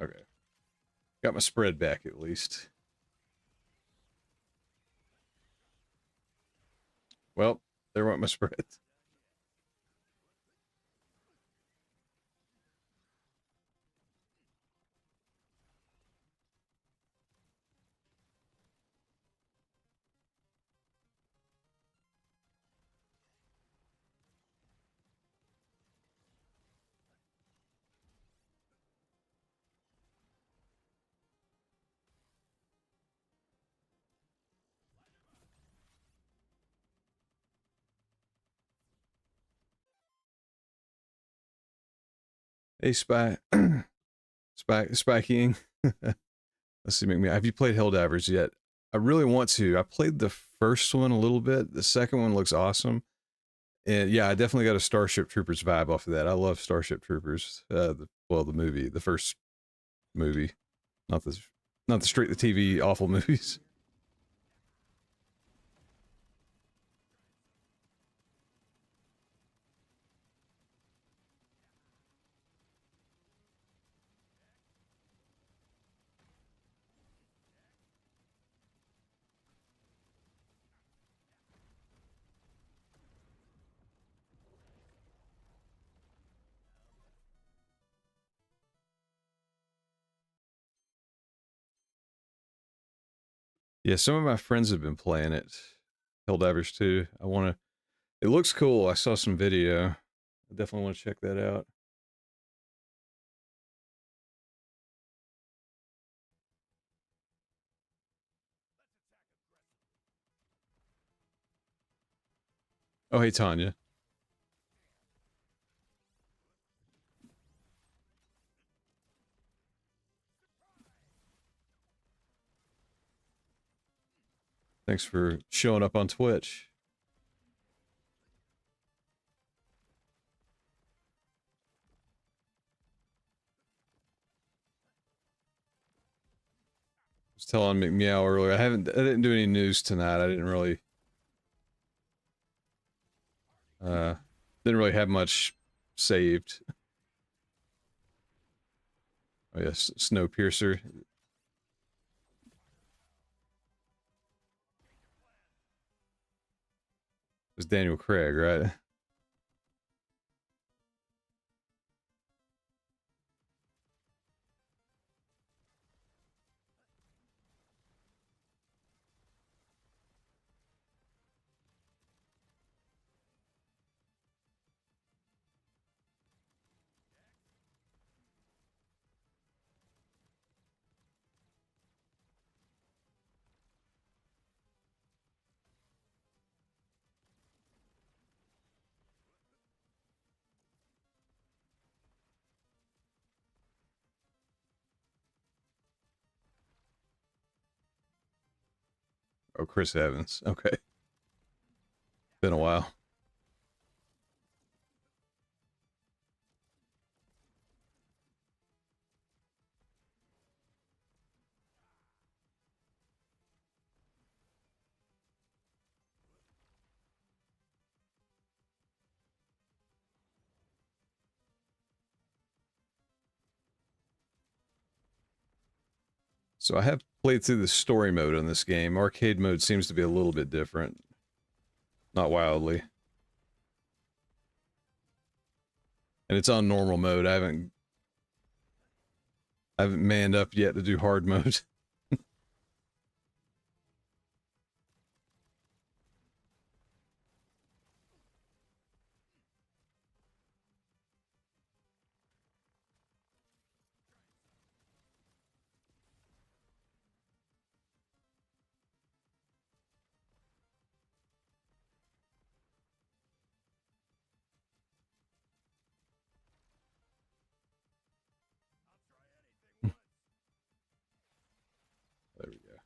Okay. Got my spread back at least. Well, there went my spread. Hey, Spy King. Let's see, McMahon. Have you played Helldivers yet? I really want to. I played the first one a little bit. The second one looks awesome. And yeah, I definitely got a Starship Troopers vibe off of that. I love Starship Troopers. The movie, the first movie, not the not the straight to TV awful movies. Yeah, some of my friends have been playing it. Helldivers 2. I want to. It looks cool. I saw some video. I definitely want to check that out. Oh, hey Tanya. Thanks for showing up on Twitch. I was telling McMeow earlier. I didn't do any news tonight. I uh didn't really have much saved. Oh yes, Snowpiercer. It was Daniel Craig, right? Oh, Chris Evans. Okay. Been a while. So I have played through the story mode on this game. Arcade mode seems to be a little bit different. Not wildly. And it's on normal mode. I haven't manned up yet to do hard mode. There we go.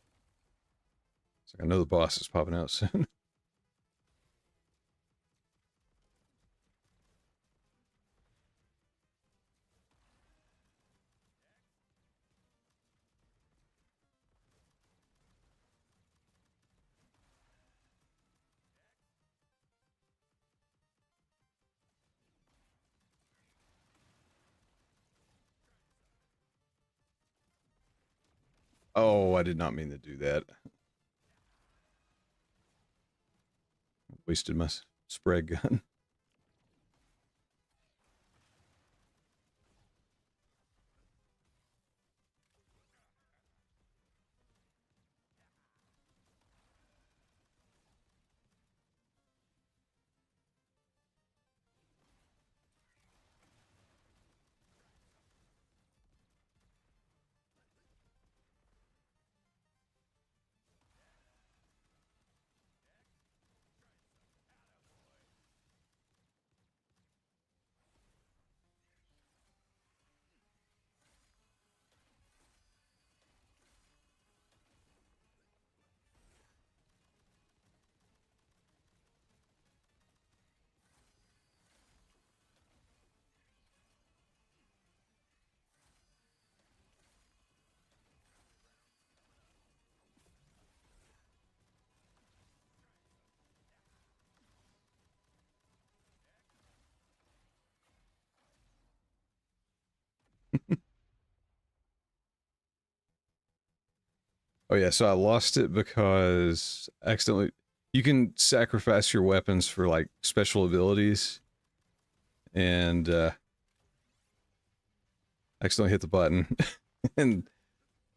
It's like I know the boss is popping out soon. Oh, I did not mean to do that. Wasted my spread gun. Oh yeah, so I lost it because accidentally you can sacrifice your weapons for like special abilities and accidentally hit the button and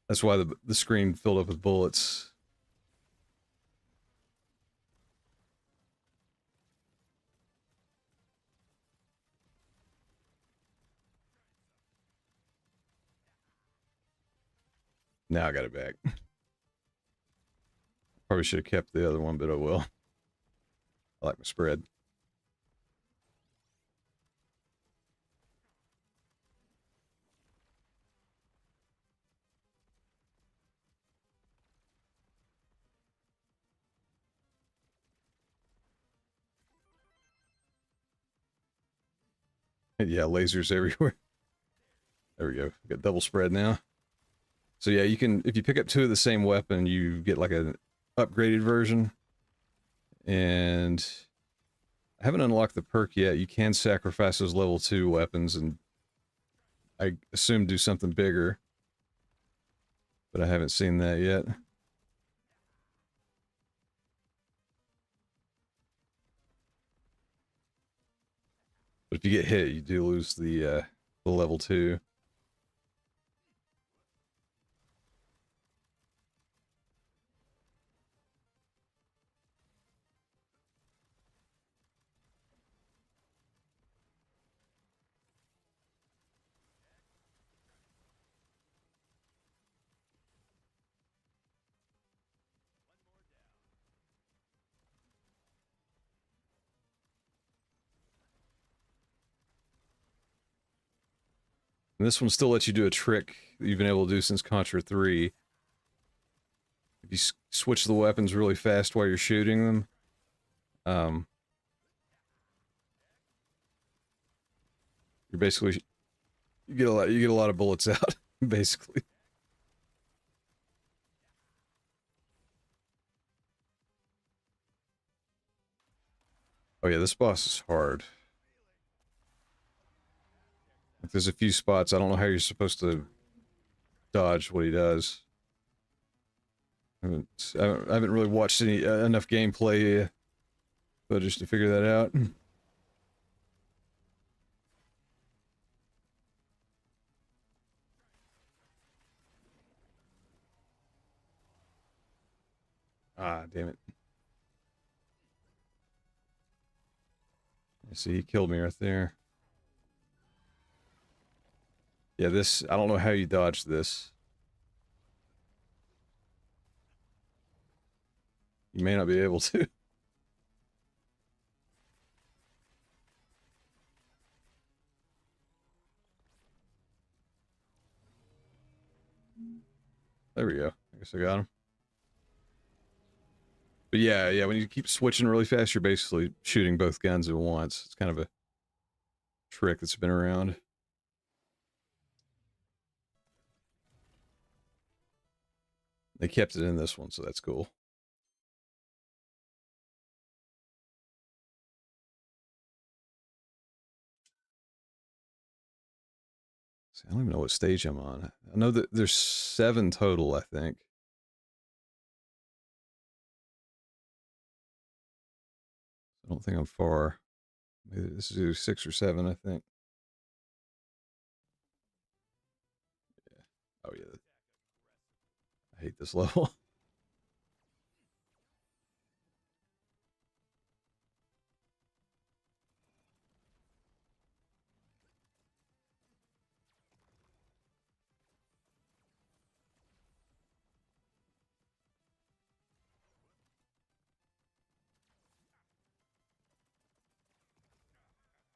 that's why the screen filled up with bullets. Now I got it back. Probably should have kept the other one, but oh well. I like my spread. Yeah, lasers everywhere. There we go. Got double spread now. So yeah, you can, if you pick up two of the same weapon, you get like an upgraded version. And I haven't unlocked the perk yet. You can sacrifice those level 2 weapons and I assume do something bigger. But I haven't seen that yet. But if you get hit, you do lose the level 2. And this one still lets you do a trick that you've been able to do since Contra 3. If you switch the weapons really fast while you're shooting them, you're basically you get a lot of bullets out, basically. Oh yeah, this boss is hard. Like, there's a few spots I don't know how you're supposed to dodge what he does. I haven't really watched any enough gameplay footage to figure that out. Ah, damn it. See, he killed me right there. Yeah, this, I don't know how you dodged this. You may not be able to. There we go. I guess I got him. But yeah, when you keep switching really fast, you're basically shooting both guns at once. It's kind of a trick that's been around. They kept it in this one, so that's cool. See, I don't even know what stage I'm on. I know that there's 7 total, I think. I don't think I'm far. Maybe this is either 6 or 7, I think. Yeah. Oh yeah. I hate this level.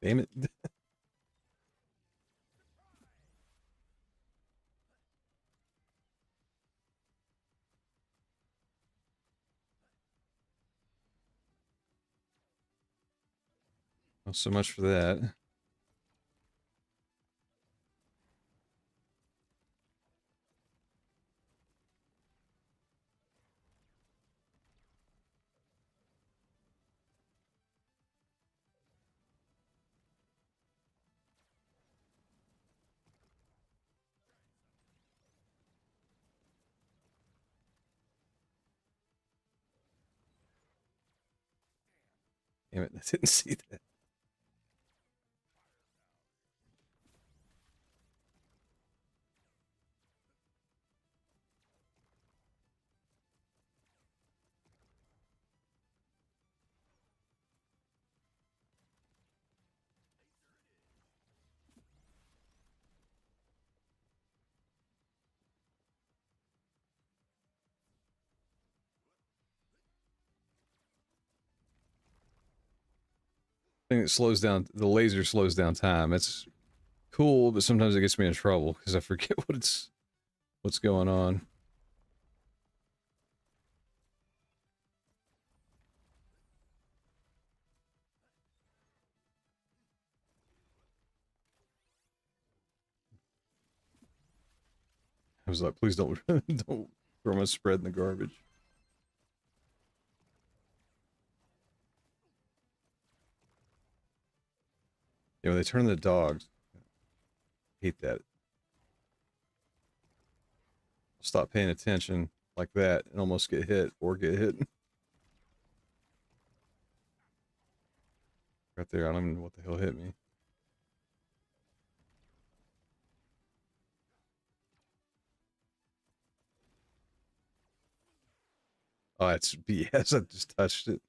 Damn it. Well, so much for that. Damn it, I didn't see that. Thing that slows down, the laser slows down time. It's cool, but sometimes it gets me in trouble because I forget what's going on. I was like, please don't don't throw my spread in the garbage. Yeah, when they turn the dogs, I hate that. I'll stop paying attention like that and almost get hit or get hit. Right there, I don't even know what the hell hit me. Oh, it's BS. I just touched it.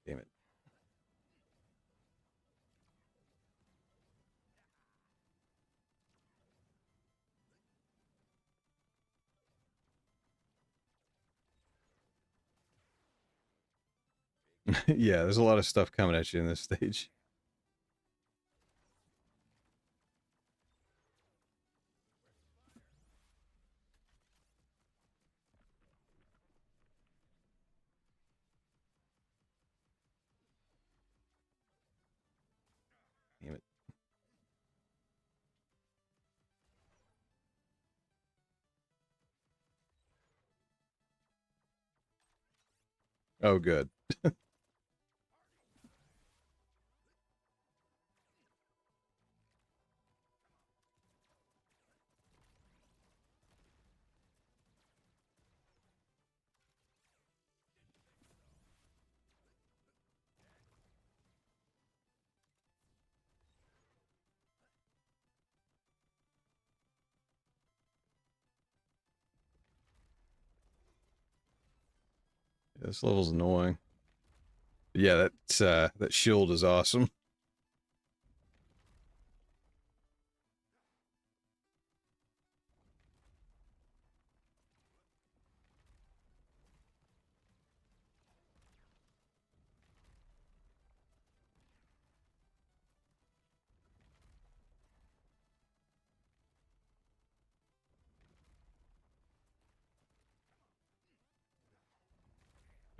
Damn it. Yeah, there's a lot of stuff coming at you in this stage. Oh, good. Yeah, this level's annoying. Yeah, that shield is awesome.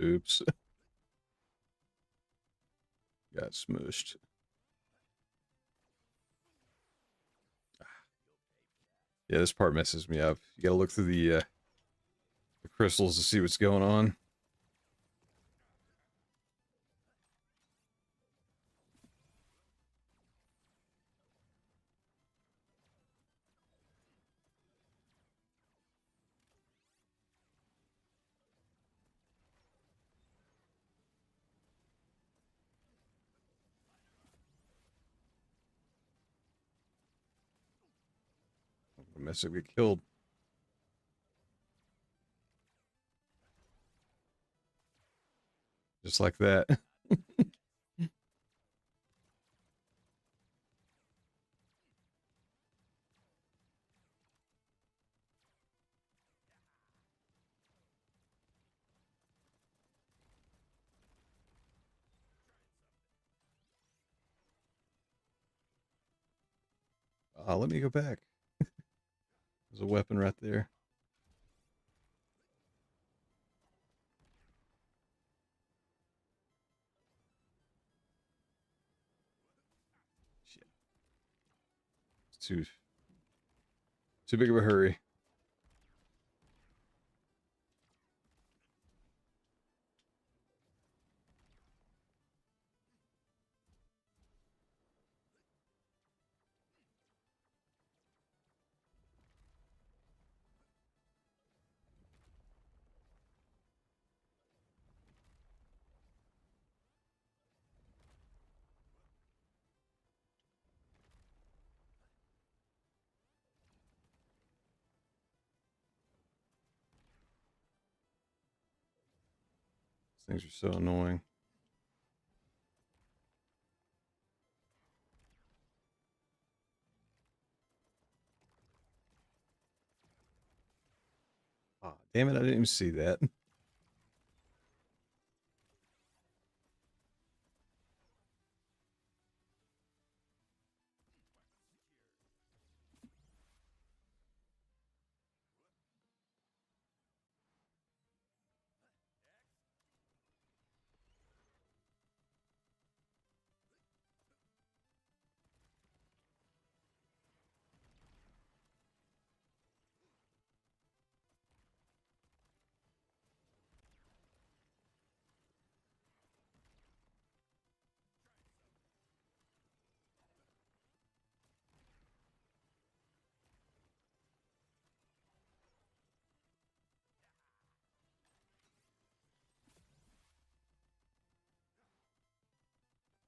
Oops. Got smooshed. Yeah, this part messes me up. You gotta look through the crystals to see what's going on. I'm gonna mess up, get killed. Just like that. Let me go back. There's a weapon right there. Shit. It's too big of a hurry. These things are so annoying. Ah, damn it, I didn't even see that.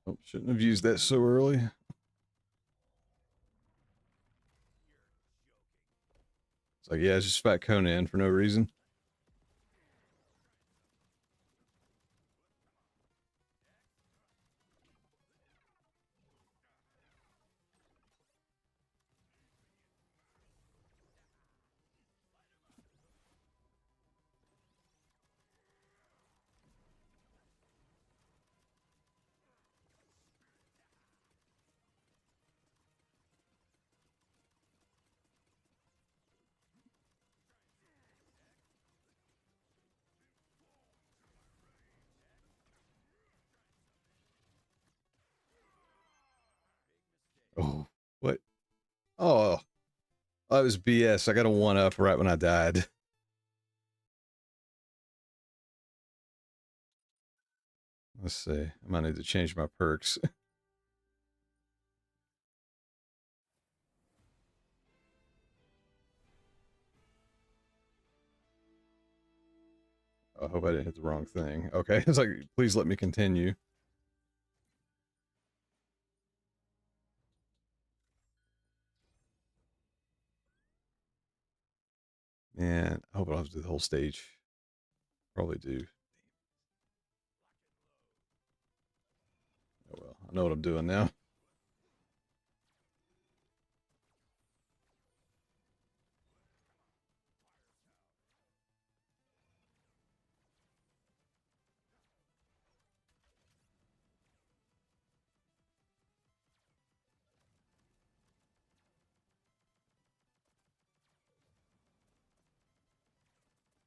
Oh, shouldn't have used that so early. It's like, yeah, it's just fight Conan for no reason. Oh, what? Oh, that was BS. I got a one up right when I died. Let's see. I might need to change my perks. I hope I didn't hit the wrong thing. Okay, it's like, please let me continue. Man, I hope I don't have to do the whole stage. Probably do. Oh well, I know what I'm doing now.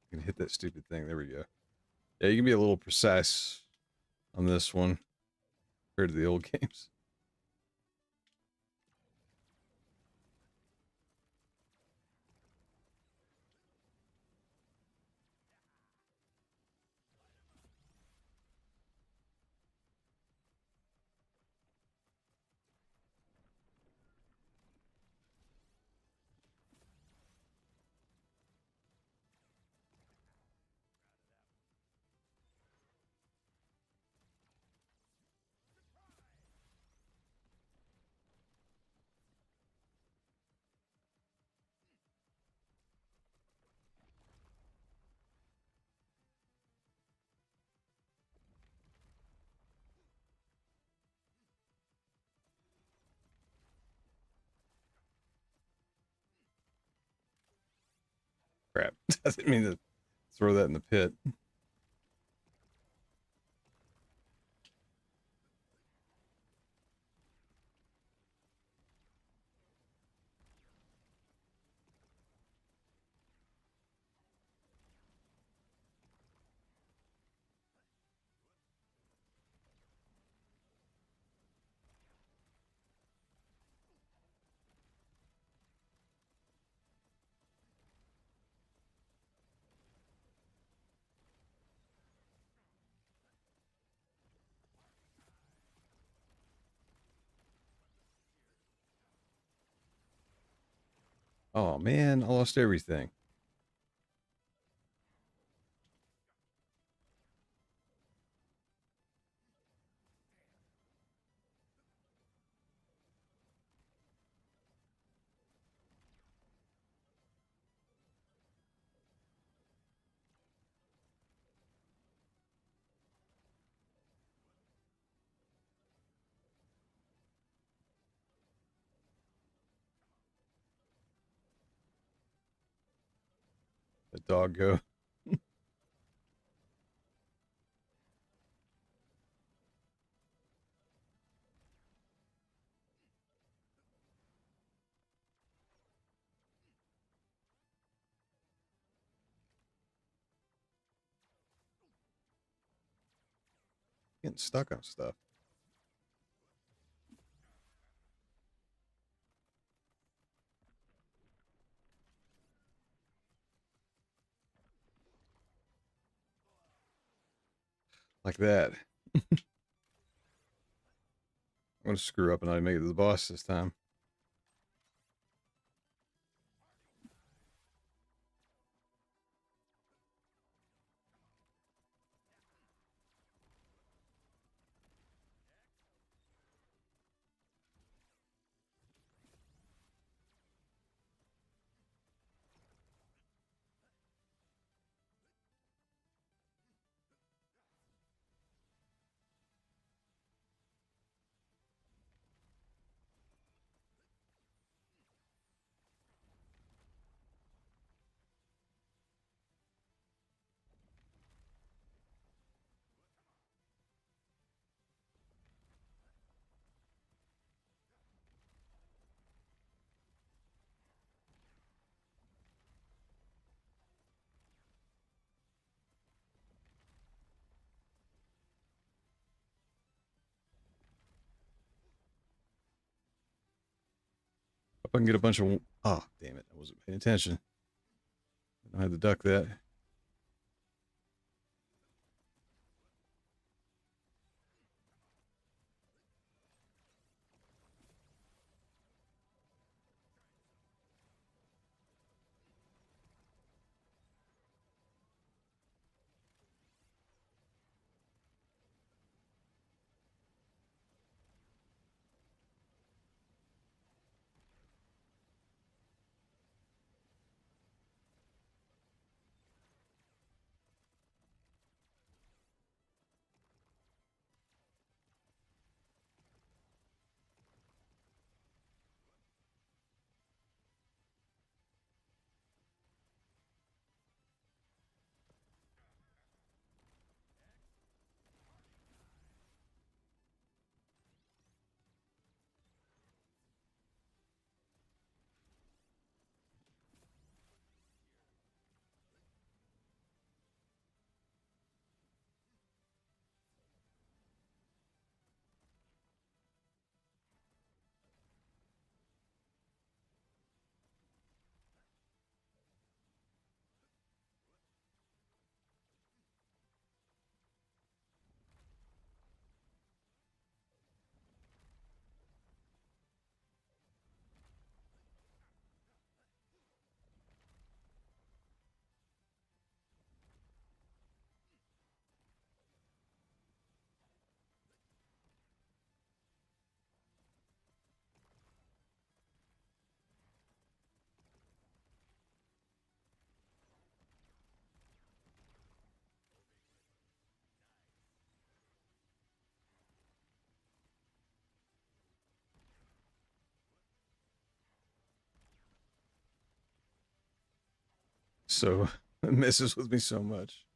I can hit that stupid thing. There we go. Yeah, you can be a little precise on this one compared to the old games. Crap. I didn't mean to throw that in the pit. Oh man, I lost everything. The dog go. Getting stuck on stuff. Like that. I'm gonna screw up and I make it to the boss this time. Hope I can get a bunch of. Oh, damn it! I wasn't paying attention. I had to duck that. so it messes with me so much.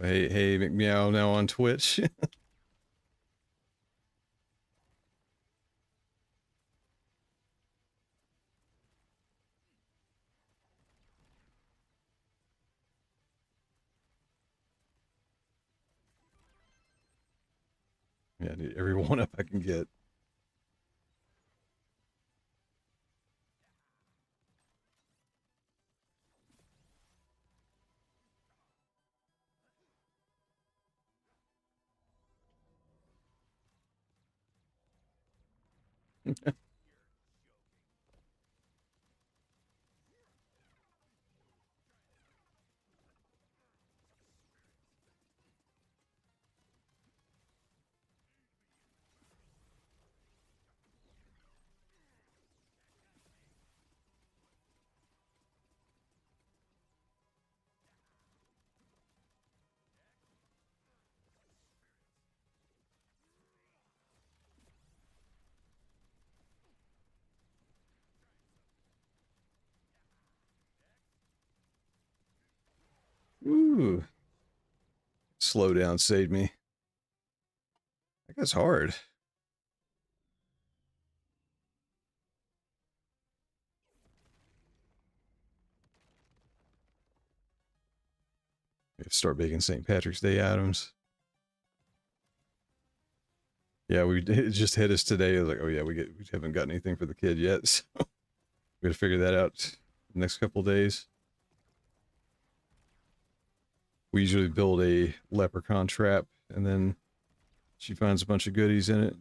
Hey, McMeow now on Twitch. Yeah, I need every one up I can get. Ooh, slow down saved me. That guy's hard. We have to start making St. Patrick's Day items. Yeah, it just hit us today. Like, oh yeah, we haven't got anything for the kid yet, so we got to figure that out the next couple days. We usually build a leprechaun trap, and then she finds a bunch of goodies in it.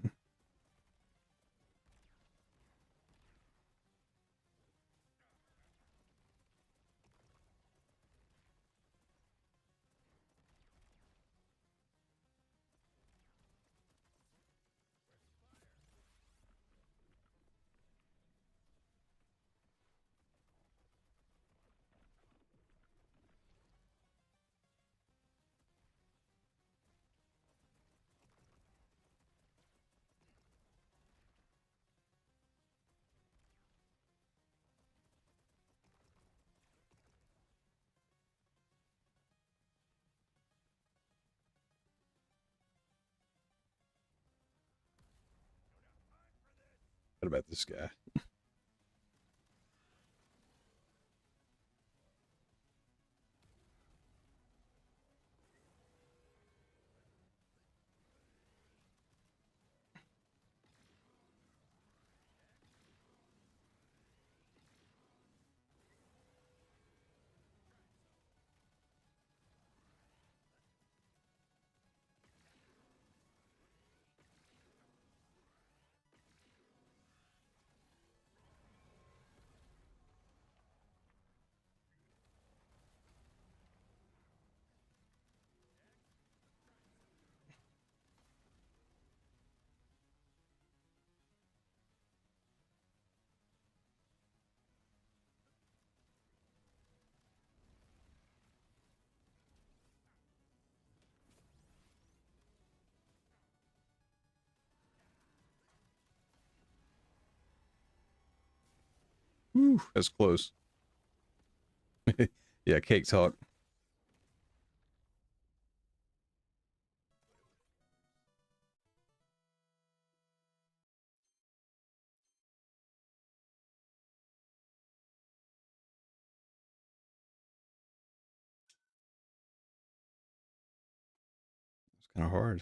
What about this guy? Whew, that's close. Yeah, cake talk. It's kind of hard.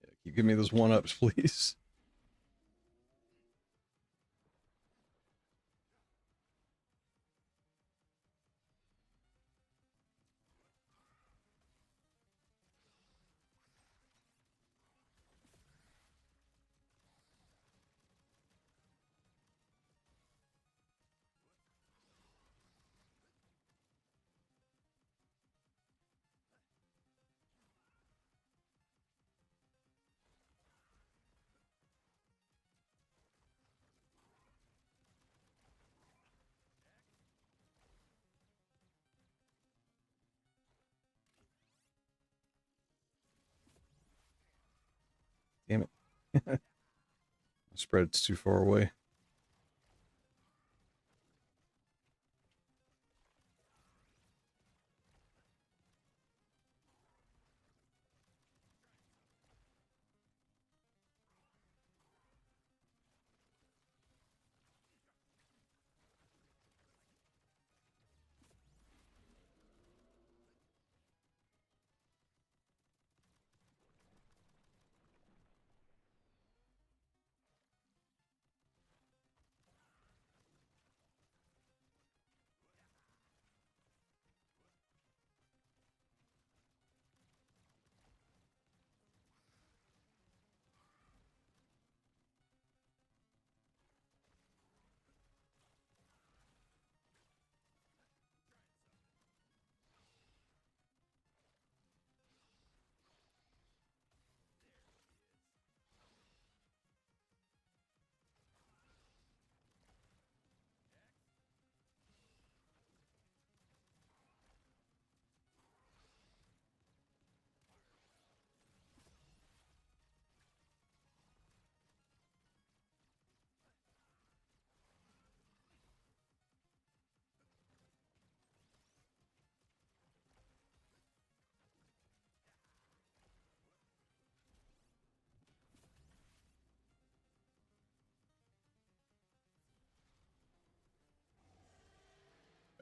Yeah, can you give me those one ups, please? Spread it's too far away.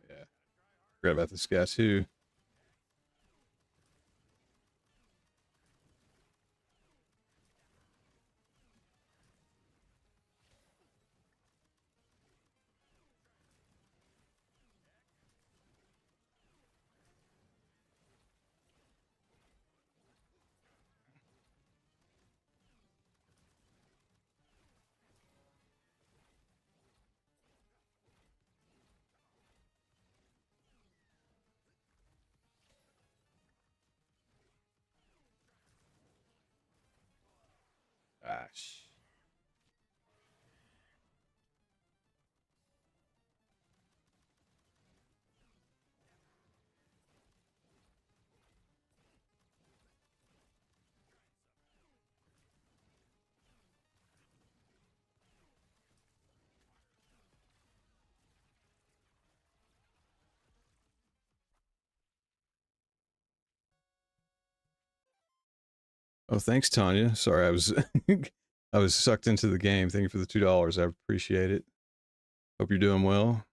Yeah, forgot about this guy too. Gosh. Oh, thanks, Tanya. Sorry, I was I was sucked into the game. Thank you for the $2. I appreciate it. Hope you're doing well.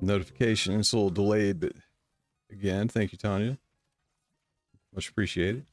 Notification. It's a little delayed, but again, thank you, Tanya. Much appreciated.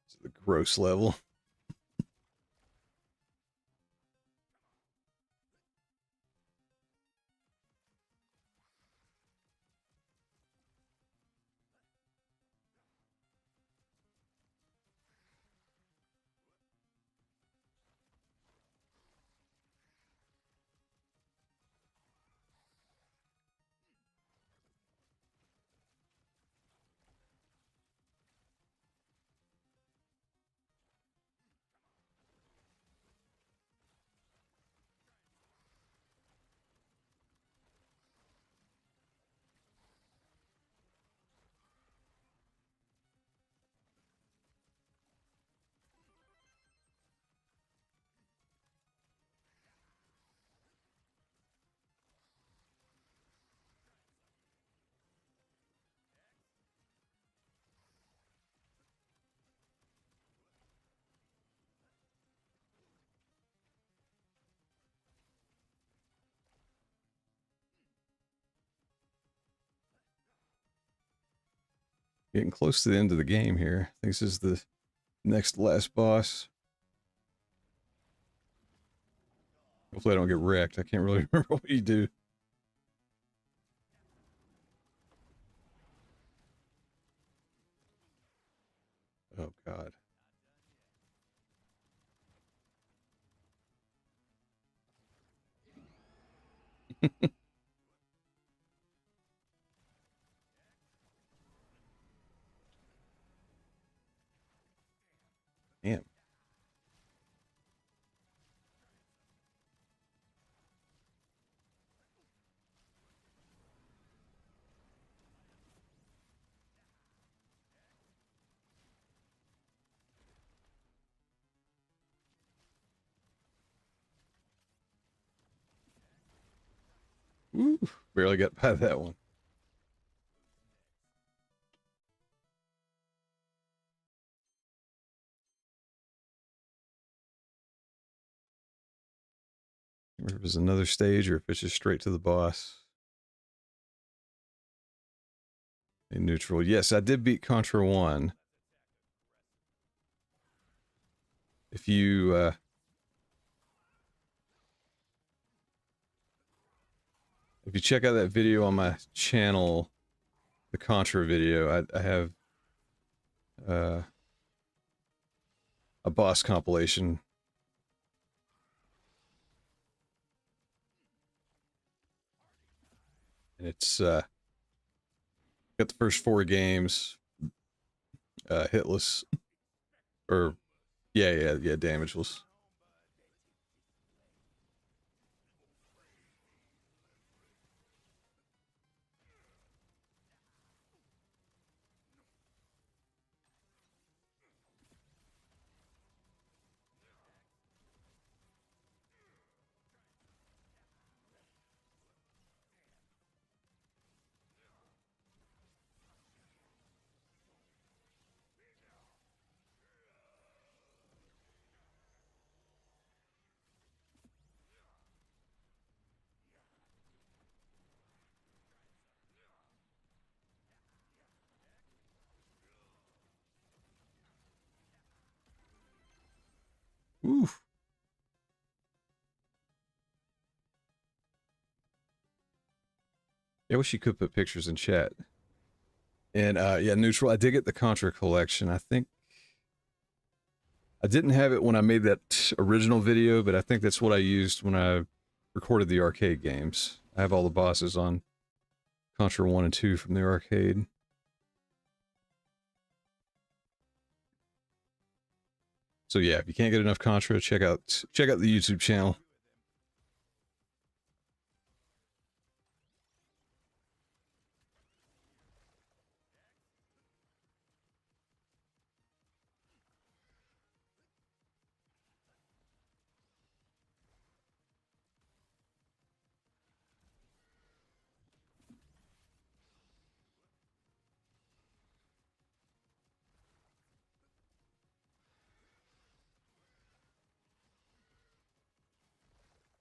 It's the gross level. Getting close to the end of the game here. I think this is the next last boss. Hopefully I don't get wrecked. I can't really remember what you do. Oh, God. Damn. Woo, barely got by that one. If it was another stage or if it's just straight to the boss. A neutral. Yes, I did beat Contra 1. If you check out that video on my channel, the Contra video, I have a boss compilation. And it's got the first 4 games hitless, or yeah, damageless. Oof. Yeah, I wish you could put pictures in chat. And yeah, neutral. I did get the Contra collection. I think I didn't have it when I made that original video, but I think that's what I used when I recorded the arcade games. I have all the bosses on Contra 1 and 2 from the arcade. So yeah, if you can't get enough Contra, check out the YouTube channel.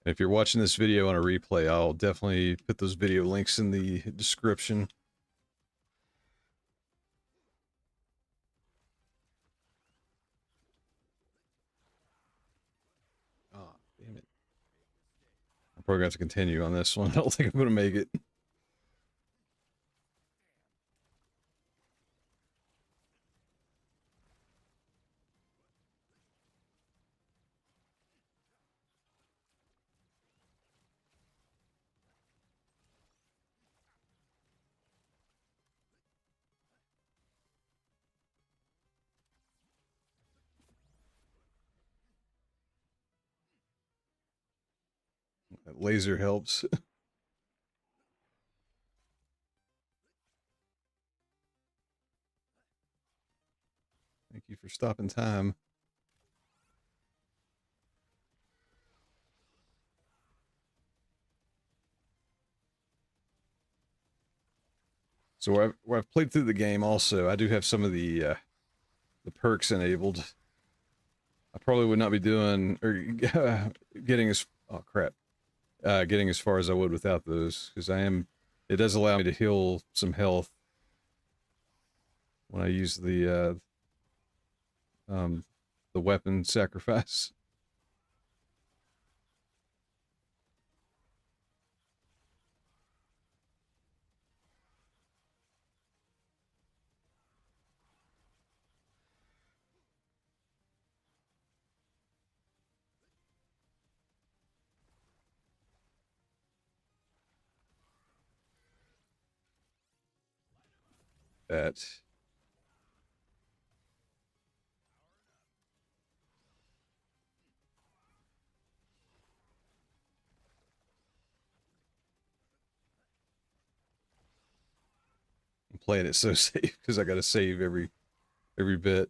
If you're watching this video on a replay, I'll definitely put those video links in the description. Oh, damn it. I'm probably going to have to continue on this one. I don't think I'm going to make it. That laser helps. Thank you for stopping time. So where I've played through the game also, I do have some of the perks enabled. I probably would not be doing or getting as getting as far as I would without those, because it does allow me to heal some health. when I use the weapon sacrifice. That I'm playing it so safe because I got to save every bit.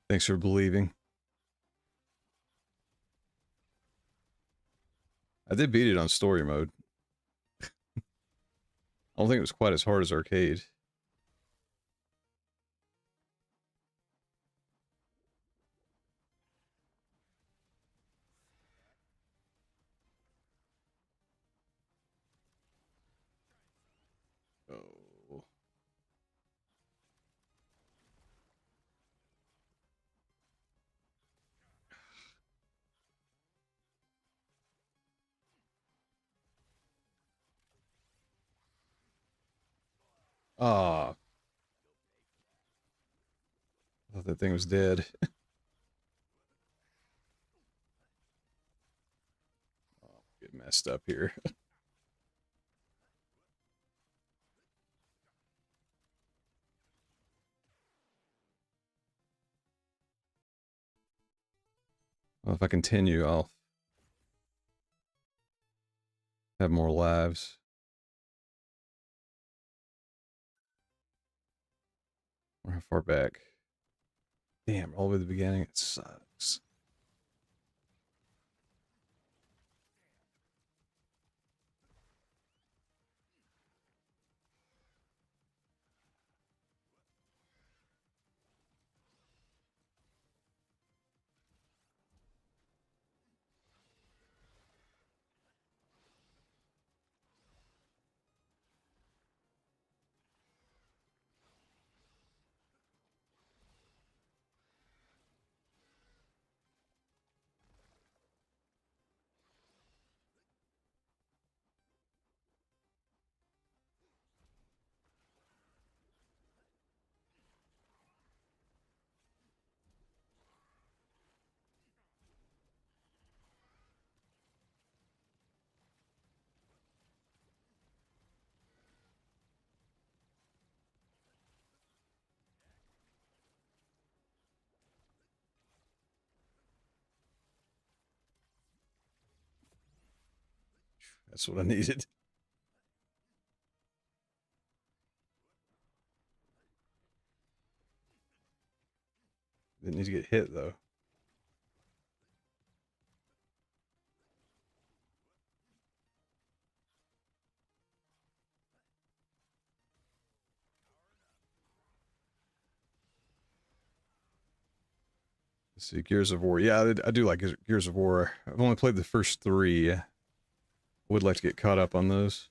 Thanks for believing. I did beat it on story mode. I don't think it was quite as hard as arcade. Oh. Ah, I thought that thing was dead. Oh, get messed up here. Well, if I continue, I'll have more lives. Or how far back? Damn, all the way to the beginning. It sucks. That's what I needed. Didn't need to get hit though. Let's see, Gears of War. Yeah, I do like Gears of War. I've only played the first three. I would like to get caught up on those.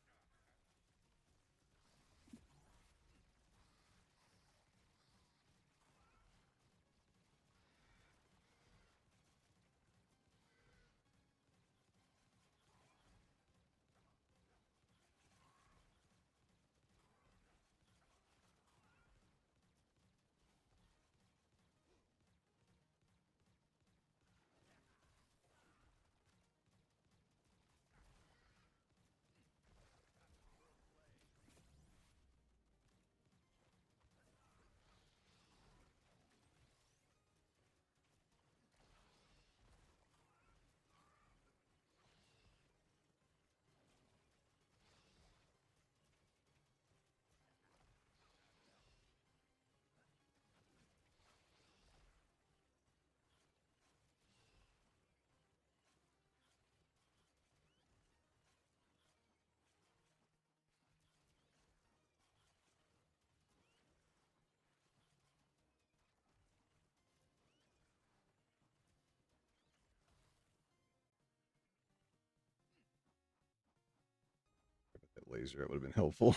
laser. That would have been helpful.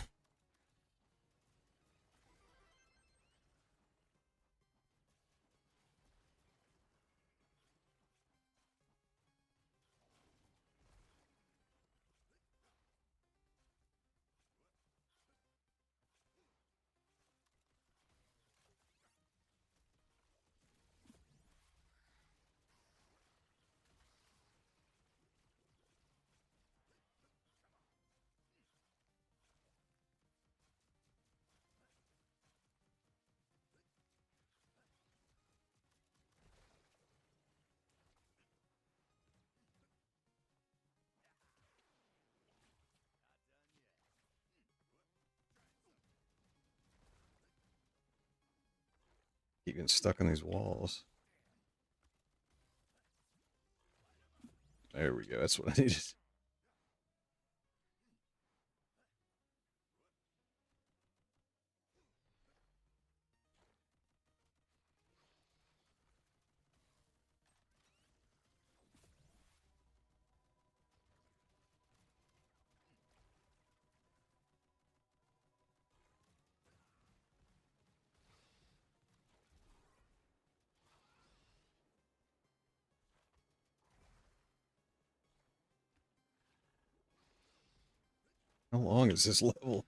Keep getting stuck on these walls. There we go. That's what I needed. How long is this level?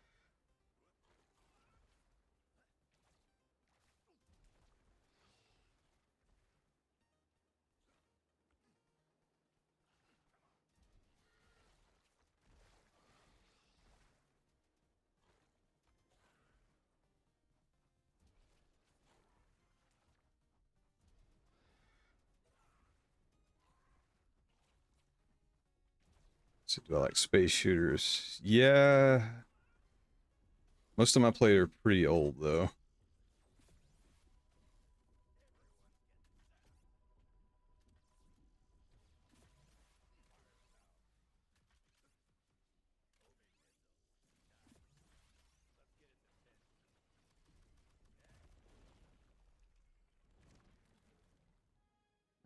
So do I like space shooters? Yeah. Most of my play are pretty old though.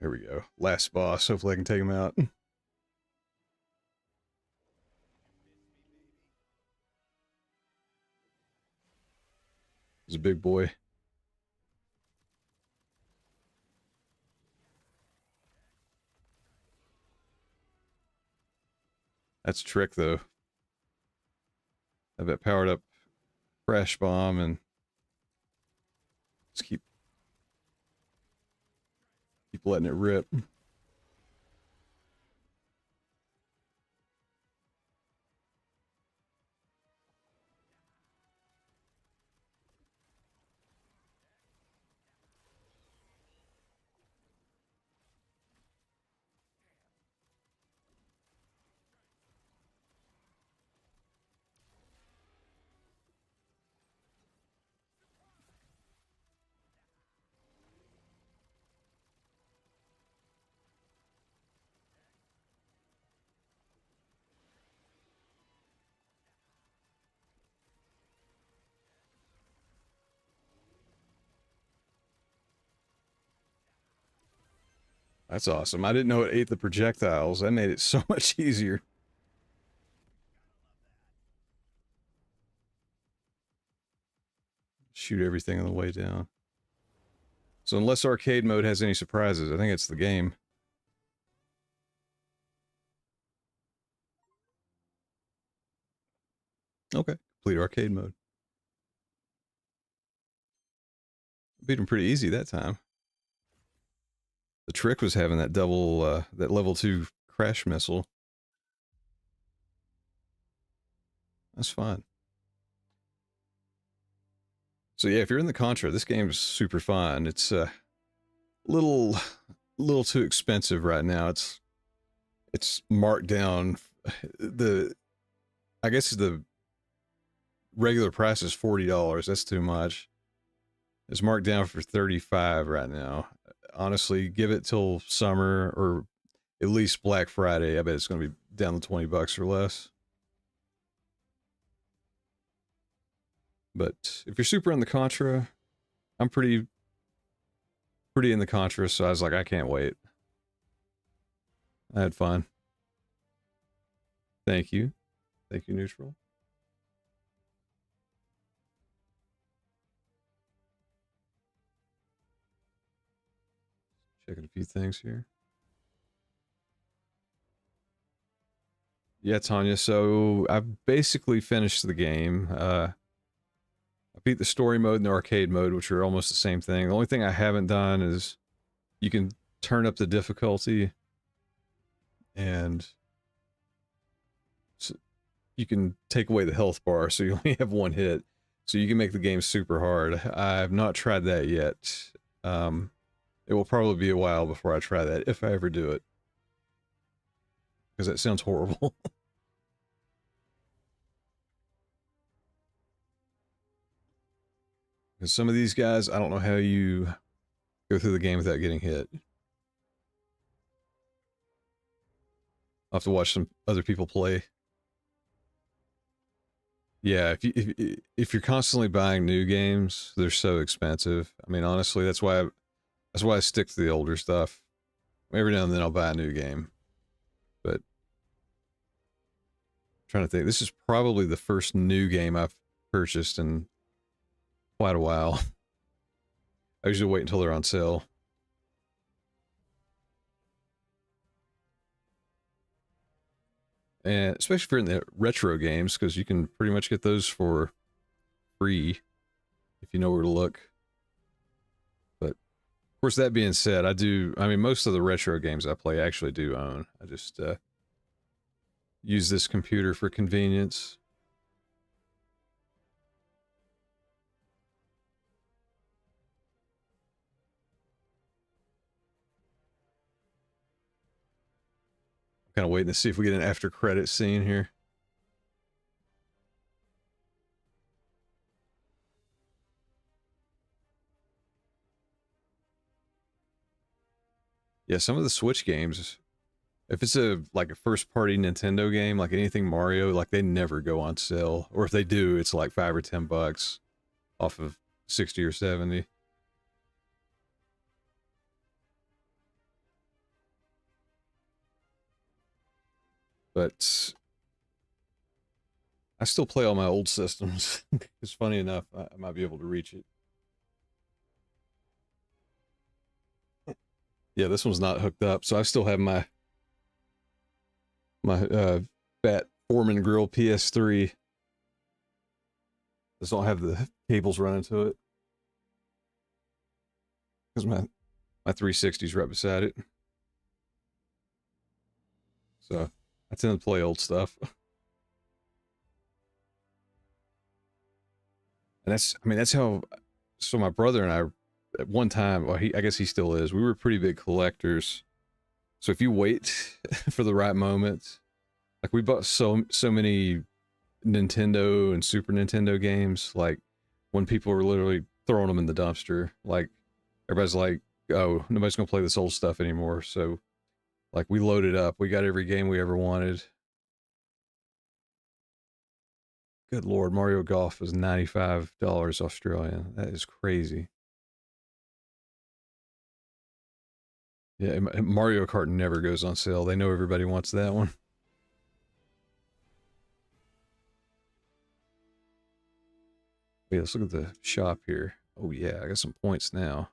There we go. Last boss. Hopefully I can take him out. He's a big boy. That's a trick though. Have that powered up crash bomb and just keep letting it rip. That's awesome. I didn't know it ate the projectiles. That made it so much easier. Shoot everything on the way down. So unless arcade mode has any surprises, I think it's the game. Okay, complete arcade mode. Beat him pretty easy that time. The trick was having that double, that level 2 crash missile. That's fine. So yeah, if you're in the Contra, this game's super fun. It's a little too expensive right now. It's marked down. I guess the regular price is $40. That's too much. It's marked down for $35 right now. Honestly, give it till summer or at least Black Friday. I bet it's going to be down to $20 or less. But if you're super in the Contra, I'm pretty in the Contra, so I was like, I can't wait. I had fun. Thank you. Thank you, Neutral. Checking a few things here. Yeah, Tanya. So I've basically finished the game. I beat the story mode and the arcade mode, which are almost the same thing. The only thing I haven't done is you can turn up the difficulty and you can take away the health bar, so you only have one hit. So you can make the game super hard. I've not tried that yet. It will probably be a while before I try that, if I ever do it. Because that sounds horrible. Because some of these guys, I don't know how you go through the game without getting hit. I'll have to watch some other people play. Yeah, if you're constantly buying new games, they're so expensive. I mean, honestly, that's why I stick to the older stuff. Every now and then I'll buy a new game, but I'm trying to think. This is probably the first new game I've purchased in quite a while. I usually wait until they're on sale. And especially if you're in the retro games, because you can pretty much get those for free if you know where to look. But of course, that being said, I mean, most of the retro games I play I actually do own. I just use this computer for convenience. I'm kind of waiting to see if we get an after credit scene here. Yeah, some of the Switch games, if it's like a first party Nintendo game, like anything Mario, like they never go on sale. Or if they do, it's like $5 or $10 off of 60 or 70. But I still play all my old systems. It's funny enough, I might be able to reach it. Yeah, this one's not hooked up, so I still have my fat Foreman Grill PS3. Just don't have the cables running to it because my 360 is right beside it. So I tend to play old stuff. And I mean, that's how. So my brother and I, at one time, well, I guess he still is. We were pretty big collectors. So if you wait for the right moment, like we bought so many Nintendo and Super Nintendo games, like when people were literally throwing them in the dumpster, like everybody's like, oh, nobody's gonna play this old stuff anymore. So like we loaded up, we got every game we ever wanted. Good Lord, Mario Golf is $95 Australian. That is crazy. Yeah, Mario Kart never goes on sale. They know everybody wants that one. Wait, let's look at the shop here. Oh yeah, I got some points now.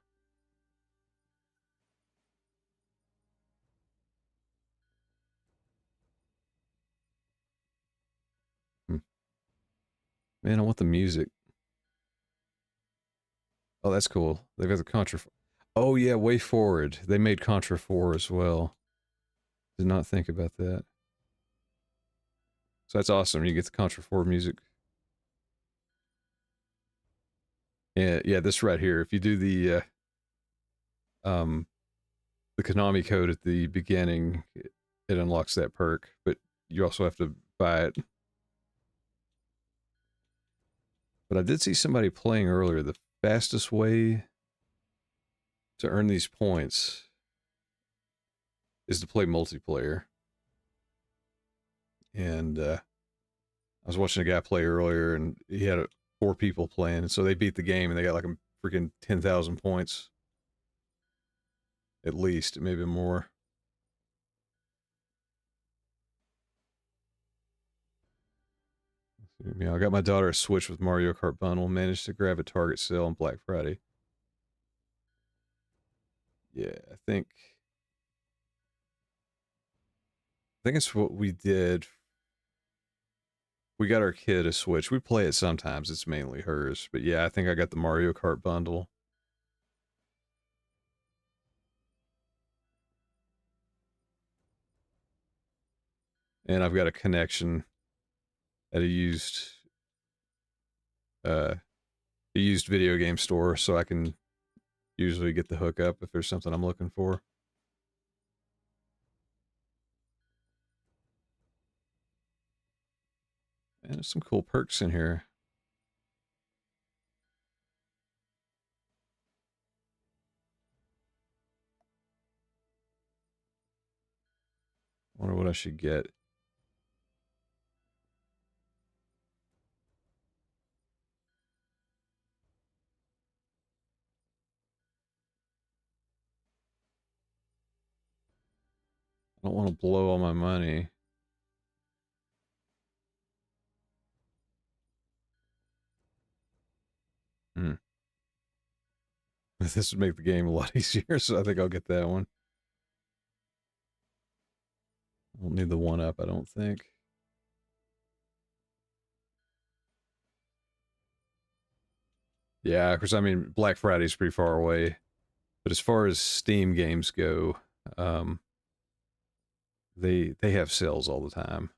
Hmm. Man, I want the music. Oh, that's cool. They've got the Contra. Oh yeah, Way Forward. They made Contra 4 as well. Did not think about that. So that's awesome. You get the Contra 4 music. Yeah, yeah, this right here. If you do um the Konami code at the beginning, it unlocks that perk, but you also have to buy it. But I did see somebody playing earlier. The fastest way to earn these points is to play multiplayer. And I was watching a guy play earlier, and he had 4 people playing, so they beat the game, and they got like a freaking 10,000 points, at least, maybe more. I got my daughter a Switch with Mario Kart bundle. Managed to grab a Target sale on Black Friday. Yeah, I think it's what we did. We got our kid a Switch. We play it sometimes. It's mainly hers, but yeah, I think I got the Mario Kart bundle, and I've got a connection at uh a used video game store, so I can usually get the hookup if there's something I'm looking for. And there's some cool perks in here. Wonder what I should get. I don't want to blow all my money. Hmm. This would make the game a lot easier, so I think I'll get that one. I don't need the one up, I don't think. Yeah, because I mean, Black Friday's pretty far away. But as far as Steam games go, um, they have sales all the time,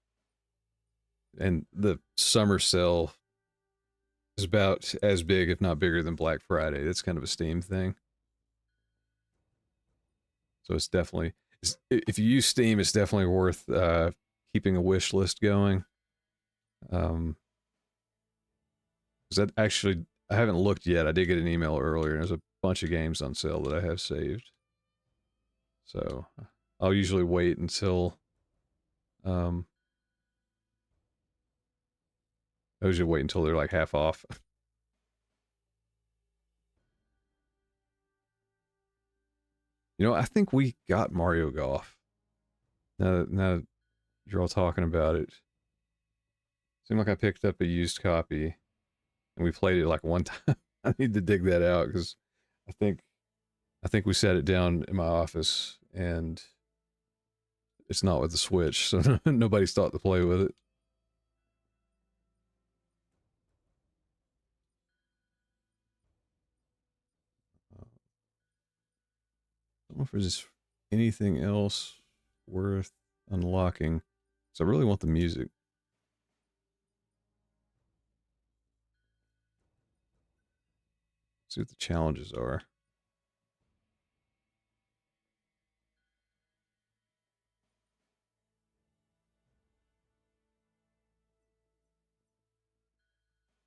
and the summer sale is about as big, if not bigger, than Black Friday. That's kind of a Steam thing. So it's definitely, if you use Steam, it's definitely worth keeping a wish list going. Because that actually, I haven't looked yet. I did get an email earlier, and there's a bunch of games on sale that I have saved. So I'll usually wait until um, I usually wait until they're like half off. You know, I think we got Mario Golf. Now that you're all talking about it, seemed like I picked up a used copy and we played it like one time. I need to dig that out because I think I think we set it down in my office and it's not with the Switch, so nobody's thought to play with it. I don't know if there's anything else worth unlocking. So I really want the music. See what the challenges are.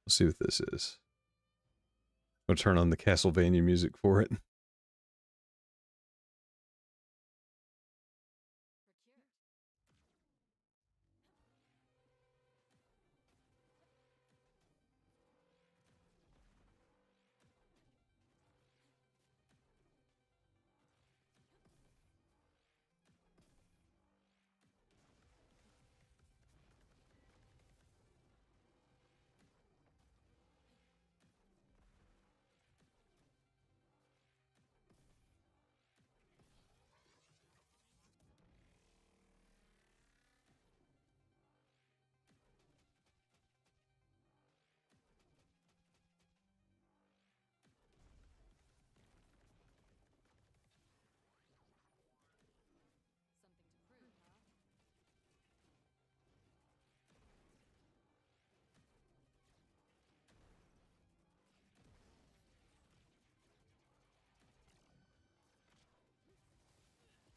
Let's see what this is. I'm gonna turn on the Castlevania music for it.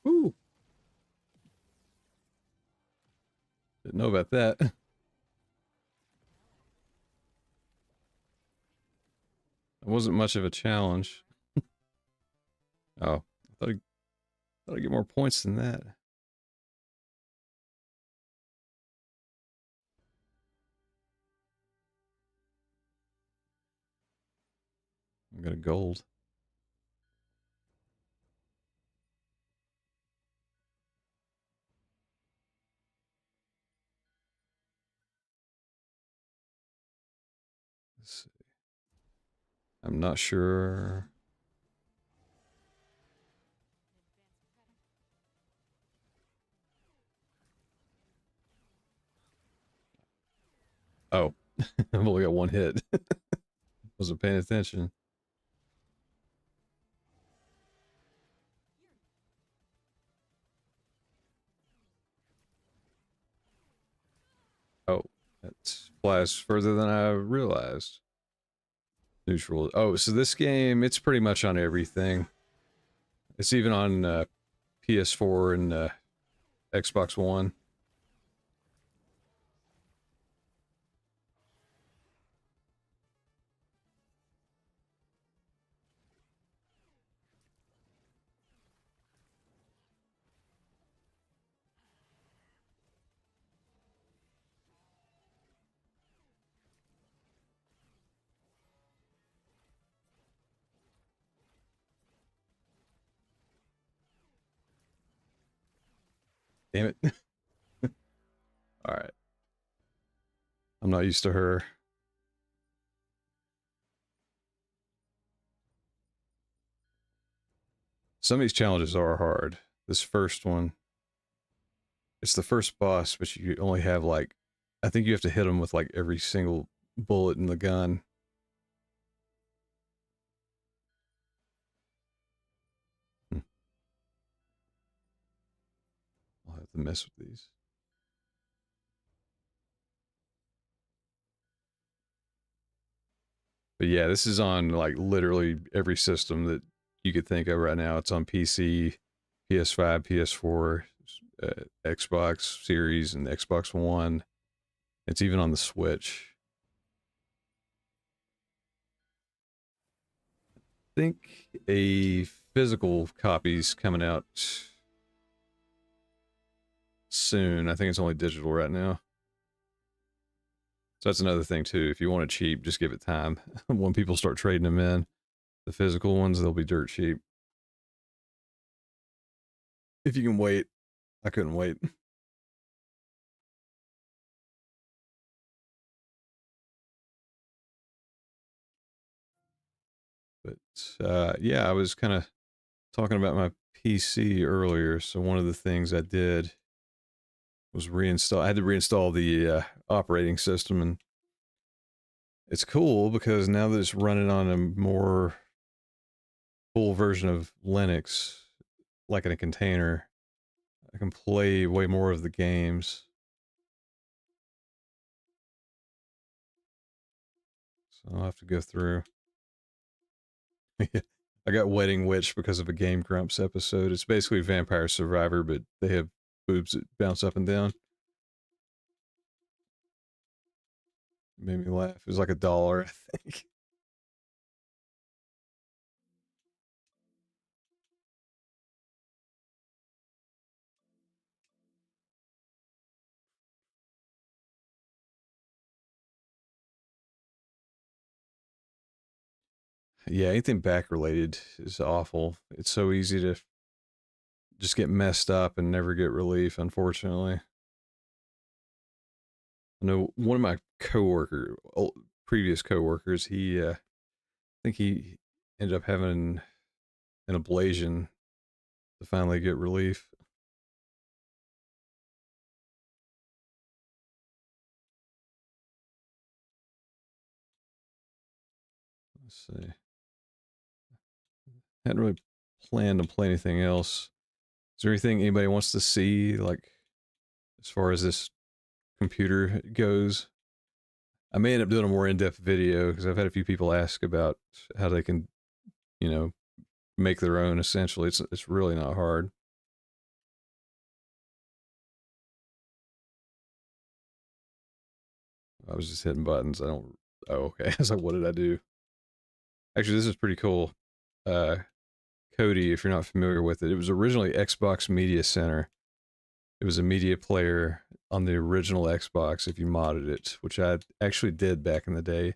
Ooh, didn't know about that. It wasn't much of a challenge. Oh, thought I'd get more points than that. I got a gold. Let's see. I'm not sure. Oh, I've only got one hit. Wasn't paying attention. Oh, that flies further than I realized. Neutral. Oh, so this game, it's pretty much on everything. It's even on PS4 and Xbox One. Damn it. All right. I'm not used to her. Some of these challenges are hard. This first one, it's the first boss, but you only have like, I think you have to hit him with like every single bullet in the gun. Hmm. I'll have to mess with these. But yeah, this is on like literally every system that you could think of right now. It's on PC, PS5, PS4, Xbox Series, and Xbox One. It's even on the Switch. I think a physical copy's coming out soon. I think it's only digital right now. So that's another thing too. If you want it cheap, just give it time. When people start trading them in, the physical ones, they'll be dirt cheap. If you can wait, I couldn't wait. But yeah, I was kind of talking about my PC earlier. So one of the things I did was reinstall. I had to reinstall the operating system, and it's cool because now that it's running on a more full version of Linux, like in a container, I can play way more of the games. So I'll have to go through. I got Wedding Witch because of a Game Grumps episode. It's basically Vampire Survivor, but they have boobs that bounce up and down. It made me laugh. It was like $1, I think. Yeah, anything back related is awful. It's so easy to just get messed up and never get relief, unfortunately. I know one of my previous coworkers, I think he ended up having an ablation to finally get relief. Let's see. Hadn't really planned to play anything else. Is there anything anybody wants to see, like as far as this computer goes? I may end up doing a more in-depth video because I've had a few people ask about how they can, you know, make their own. Essentially, it's really not hard. I was just hitting buttons. I don't. Oh, okay. I was like, what did I do? Actually, this is pretty cool. Uh, Cody, if you're not familiar with it, it was originally Xbox Media Center. It was a media player on the original Xbox if you modded it, which I actually did back in the day.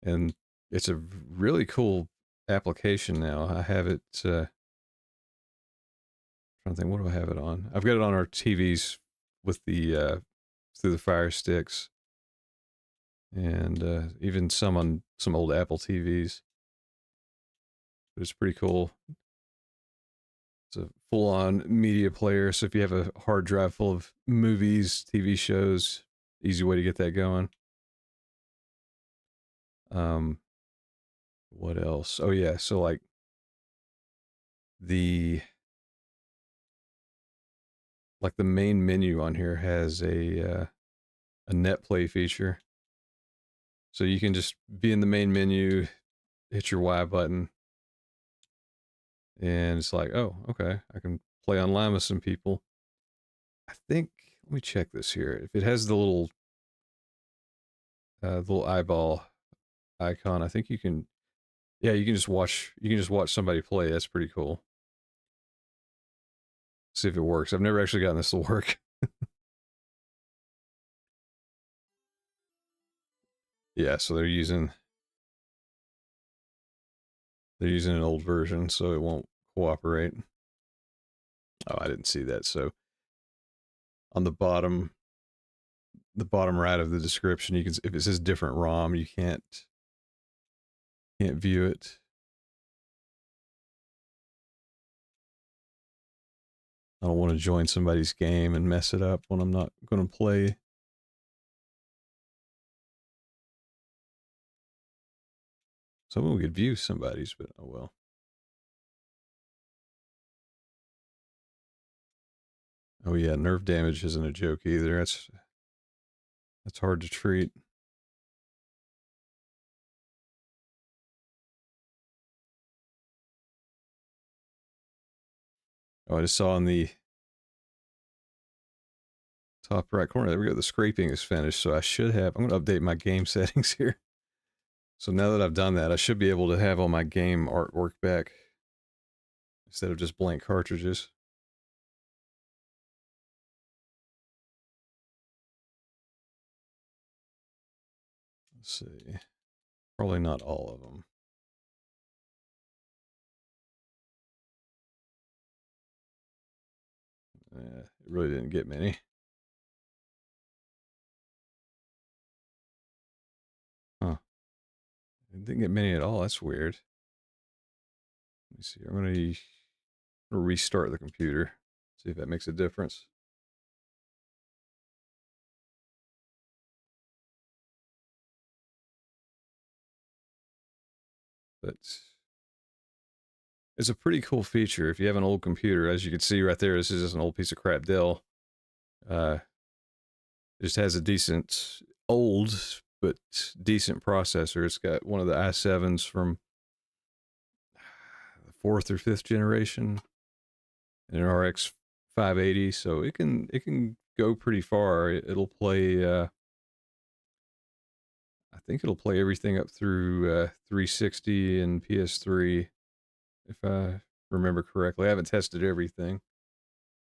And it's a really cool application now. I have it. Trying to think, what do I have it on? I've got it on our TVs with the through the Fire Sticks, and even some on some old Apple TVs. But it's pretty cool. It's a full-on media player. So if you have a hard drive full of movies, TV shows, Easy way to get that going. Um, what else? Oh yeah, so like the the main menu on here has a net play feature, so you can just be in the main menu, hit your Y button, and it's like, oh, okay, I can play online with some people. I think. Let me check this here. If it has the little eyeball icon, I think you can. Yeah, you can just watch. You can just watch somebody play. That's pretty cool. See if it works. I've never actually gotten this to work. Yeah, so they're using an old version, so it won't cooperate. Oh, I didn't see that. So on the bottom right of the description, you can, if it says different ROM, you can't view it. I don't want to join somebody's game and mess it up when I'm not going to play. Someone could view somebody's, but oh well. Oh yeah, nerve damage isn't a joke either. That's hard to treat. Oh, I just saw in the top right corner. There we go. The scraping is finished, so I should have. I'm going to update my game settings here. So now that I've done that, I should be able to have all my game artwork back instead of just blank cartridges. Let's see. Probably not all of them. It really didn't get many. Huh. It didn't get many at all. That's weird. Let me see. I'm going to restart the computer. See if that makes a difference. But it's a pretty cool feature. If you have an old computer, as you can see right there, this is just an old piece of crap Dell. It just has a decent, old, but decent processor. It's got one of the i7s from the fourth or fifth generation, and an RX 580, so it can go pretty far. It'll play. I think it'll play everything up through 360 and PS3, if I remember correctly. I haven't tested everything.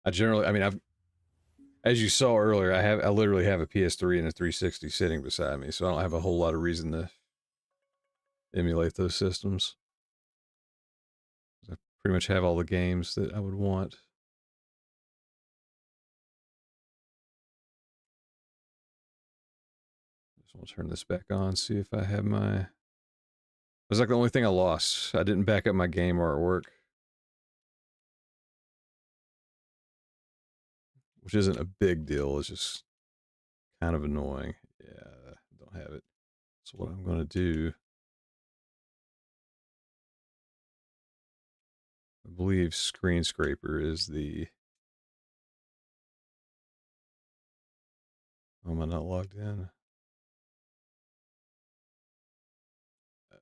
I mean, as you saw earlier, I literally have a PS3 and a 360 sitting beside me, so I don't have a whole lot of reason to emulate those systems. I pretty much have all the games that I would want. Just want to turn this back on, see if I have my. It was like the only thing I lost. I didn't back up my game artwork, which isn't a big deal. It's just kind of annoying. Yeah, I don't have it. So what I'm going to do, I believe Screen Scraper is the. Oh, am I not logged in? Oh,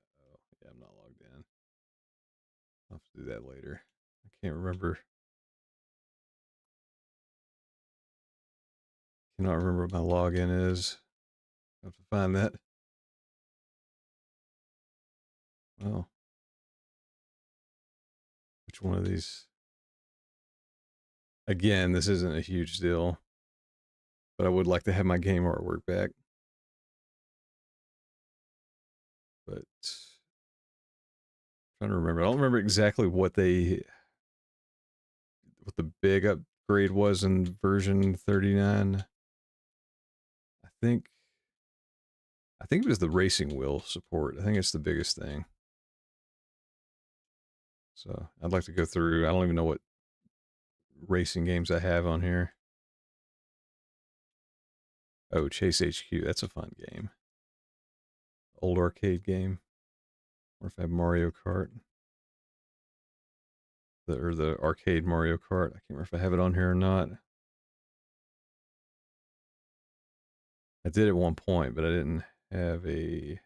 yeah, I'm not logged in. I'll have to do that later. I can't remember. Cannot remember what my login is. I have to find that. Well, which one of these? Again, this isn't a huge deal, but I would like to have my game artwork back. But I'm trying to remember. I don't remember exactly what the big upgrade was in version 39. I think it was the racing wheel support. I think it's the biggest thing. So I'd like to go through. I don't even know what racing games I have on here. Oh, Chase HQ. That's a fun game. Old arcade game. Or if I have Mario Kart. The arcade Mario Kart. I can't remember if I have it on here or not. I did at one point, but I didn't have a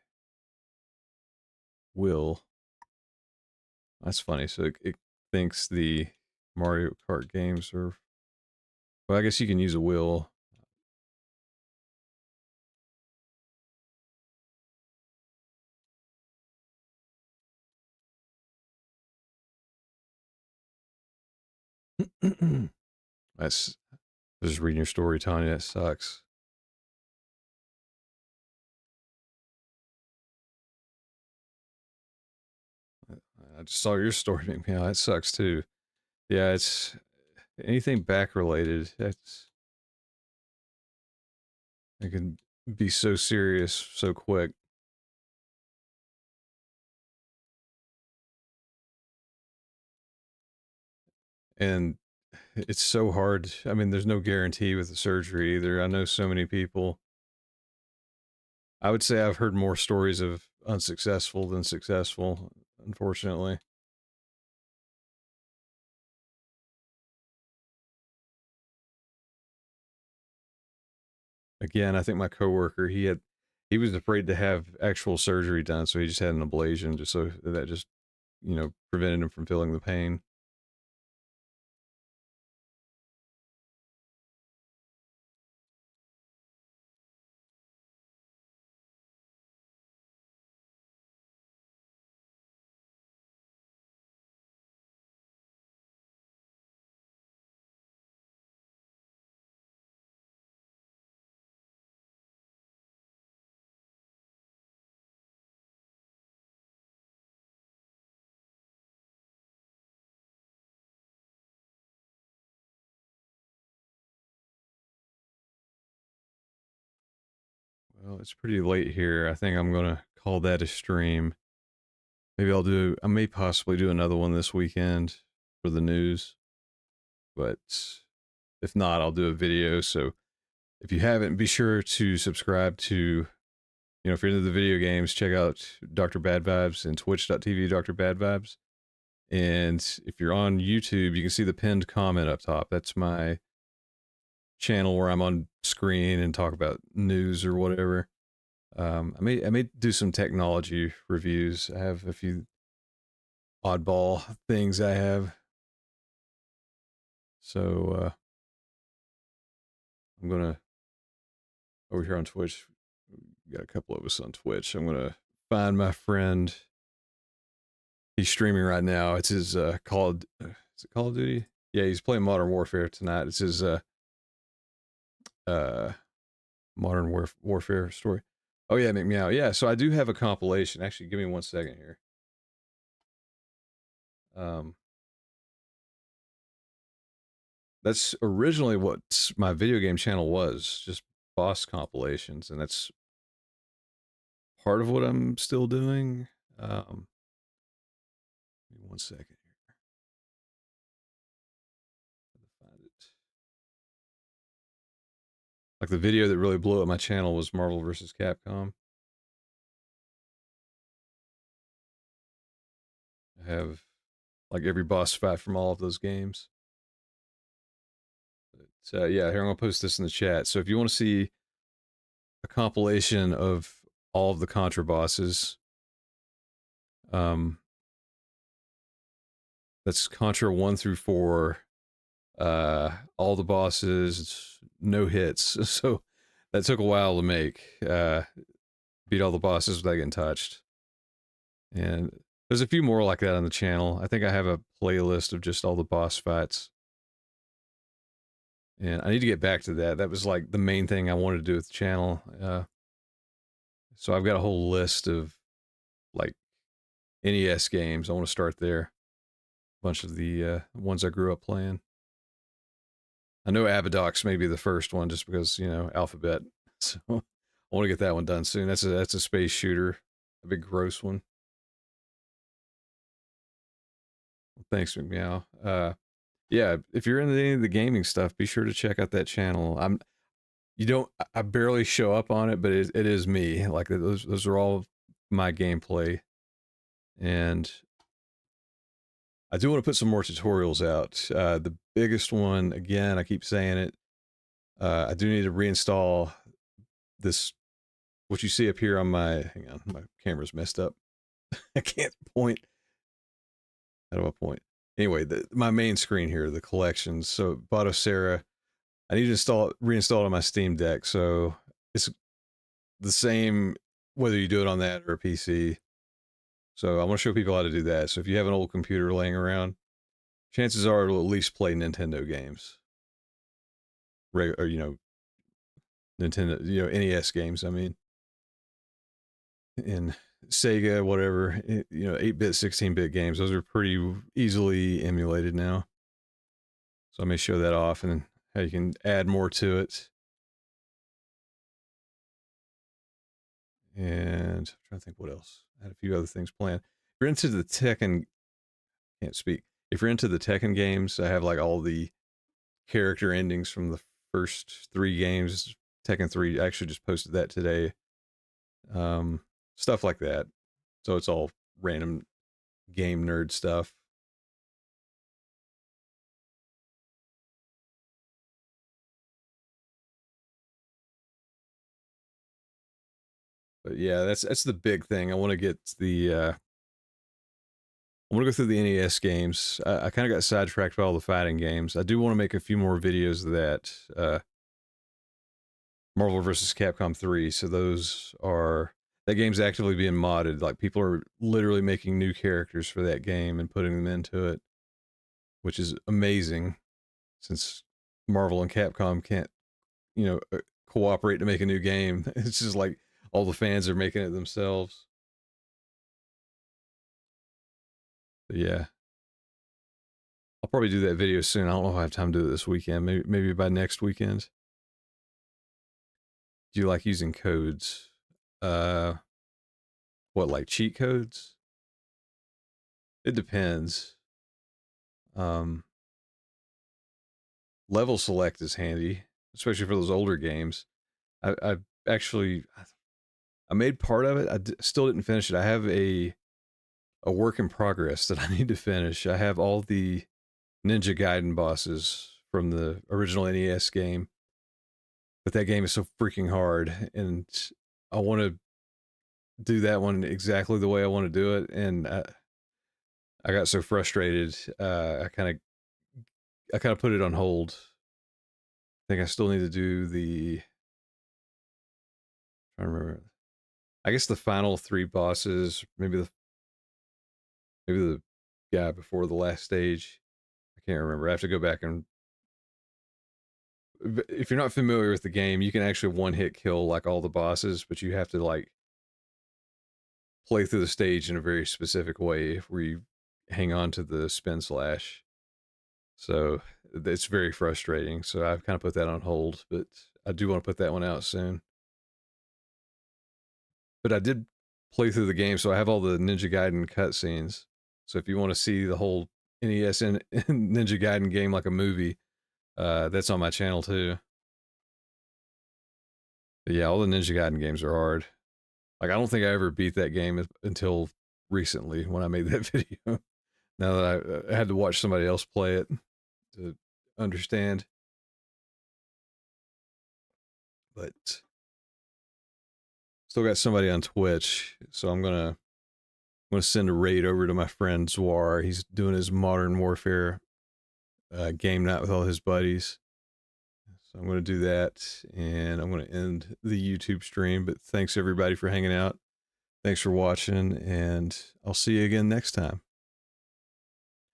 wheel. That's funny. So it thinks the Mario Kart games are. Well, I guess you can use a wheel. That's just reading your story, Tanya. That sucks. I just saw your story. Yeah, that sucks too. Yeah, it's anything back related. That's it can be so serious so quick, and it's so hard. I mean, there's no guarantee with the surgery either. I know so many people. I would say I've heard more stories of unsuccessful than successful, unfortunately. Again, I think my coworker, he was afraid to have actual surgery done, so he just had an ablation just so that just, prevented him from feeling the pain. Well, it's pretty late here. I think I'm gonna call that a stream. I may possibly do another one this weekend for the news, but if not, I'll do a video. So if you haven't, be sure to subscribe to, if you're into the video games, check out Dr. Bad Vibes and twitch.tv Dr. Bad Vibes. And if you're on YouTube, you can see the pinned comment up top. That's my channel where I'm on screen and talk about news or whatever. I may do some technology reviews. I have a few oddball things I have. So I'm gonna over here on Twitch. We got a couple of us on Twitch. I'm gonna find my friend. He's streaming right now. It's his is it Call of Duty? Yeah, he's playing Modern Warfare tonight. It's his uh Warfare story. Oh yeah, McMeow. Yeah, so I do have a compilation. Actually, give me 1 second here. Um, that's originally what my video game channel was, just boss compilations, and that's part of what I'm still doing. Give me 1 second here. Find it. Like the video that really blew up my channel was Marvel vs. Capcom. I have like every boss fight from all of those games. But yeah, here I'm gonna post this in the chat. So if you want to see a compilation of all of the Contra bosses, um, that's Contra 1 through 4. All the bosses, no hits. So that took a while to make. Beat all the bosses without getting touched. And there's a few more like that on the channel. I think I have a playlist of just all the boss fights. And I need to get back to that. That was like the main thing I wanted to do with the channel. So I've got a whole list of like NES games. I want to start there. A bunch of the ones I grew up playing. I know Abadox may be the first one just because, alphabet. So I want to get that one done soon. That's a space shooter, a big gross one. Thanks, McMeow. Yeah, if you're into any of the gaming stuff, be sure to check out that channel. You don't. I barely show up on it, but it is me. Like those are all my gameplay, and I do want to put some more tutorials out. The biggest one, again, I keep saying it. I do need to reinstall this. What you see up here on my, hang on, my camera's messed up. I can't point. How do I point? Anyway, my main screen here, the collections. So Sarah, I need to reinstall it on my Steam Deck. So it's the same whether you do it on that or a PC. So I want to show people how to do that. So if you have an old computer laying around, chances are it'll at least play Nintendo games, or Nintendo, NES games. I mean, in Sega, whatever, 8-bit, 16-bit games. Those are pretty easily emulated now. So I may show that off and how you can add more to it. And I'm trying to think what else. I had a few other things planned. If you're into the Tekken, can't speak. If you're into the Tekken games, I have like all the character endings from the first 3 games. Tekken 3, I actually just posted that today. Stuff like that. So it's all random game nerd stuff. But yeah, that's the big thing. I want to get I want to go through the NES games. I kind of got sidetracked by all the fighting games. I do want to make a few more videos of that. Marvel vs. Capcom 3. So that game's actively being modded. Like people are literally making new characters for that game and putting them into it, which is amazing since Marvel and Capcom can't, cooperate to make a new game. It's just like all the fans are making it themselves. But yeah. I'll probably do that video soon. I don't know if I have time to do it this weekend. Maybe by next weekend. Do you like using codes? What, like cheat codes? It depends. Level select is handy, especially for those older games. I actually I made part of it. Still didn't finish it. I have a work in progress that I need to finish. I have all the Ninja Gaiden bosses from the original NES game, but that game is so freaking hard, and I want to do that one exactly the way I want to do it, and I got so frustrated. I kind of put it on hold. I think I still need to do the. I remember. I guess the final 3 bosses, maybe the guy before the last stage. I can't remember. I have to go back and. If you're not familiar with the game, you can actually one-hit kill like all the bosses, but you have to like play through the stage in a very specific way where you hang on to the spin slash. So it's very frustrating. So I've kind of put that on hold, but I do want to put that one out soon. But I did play through the game, so I have all the Ninja Gaiden cutscenes. So if you want to see the whole NES and Ninja Gaiden game like a movie, that's on my channel too. But yeah, all the Ninja Gaiden games are hard. Like I don't think I ever beat that game until recently when I made that video. Now that I had to watch somebody else play it to understand. But still got somebody on Twitch, so I'm gonna send a raid over to my friend Zwar. He's doing his Modern Warfare game night with all his buddies. So I'm gonna do that, and I'm gonna end the YouTube stream. But thanks everybody for hanging out. Thanks for watching, and I'll see you again next time.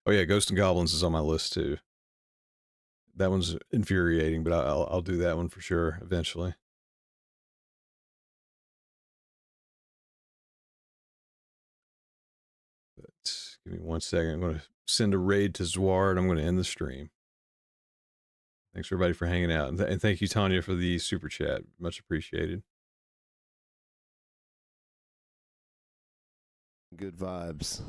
Oh yeah, Ghosts and Goblins is on my list too. That one's infuriating, but I'll do that one for sure eventually. But give me 1 second. I'm going to send a raid to Zwar, and I'm going to end the stream. Thanks everybody for hanging out, and thank you Tanya for the super chat. Much appreciated. Good vibes.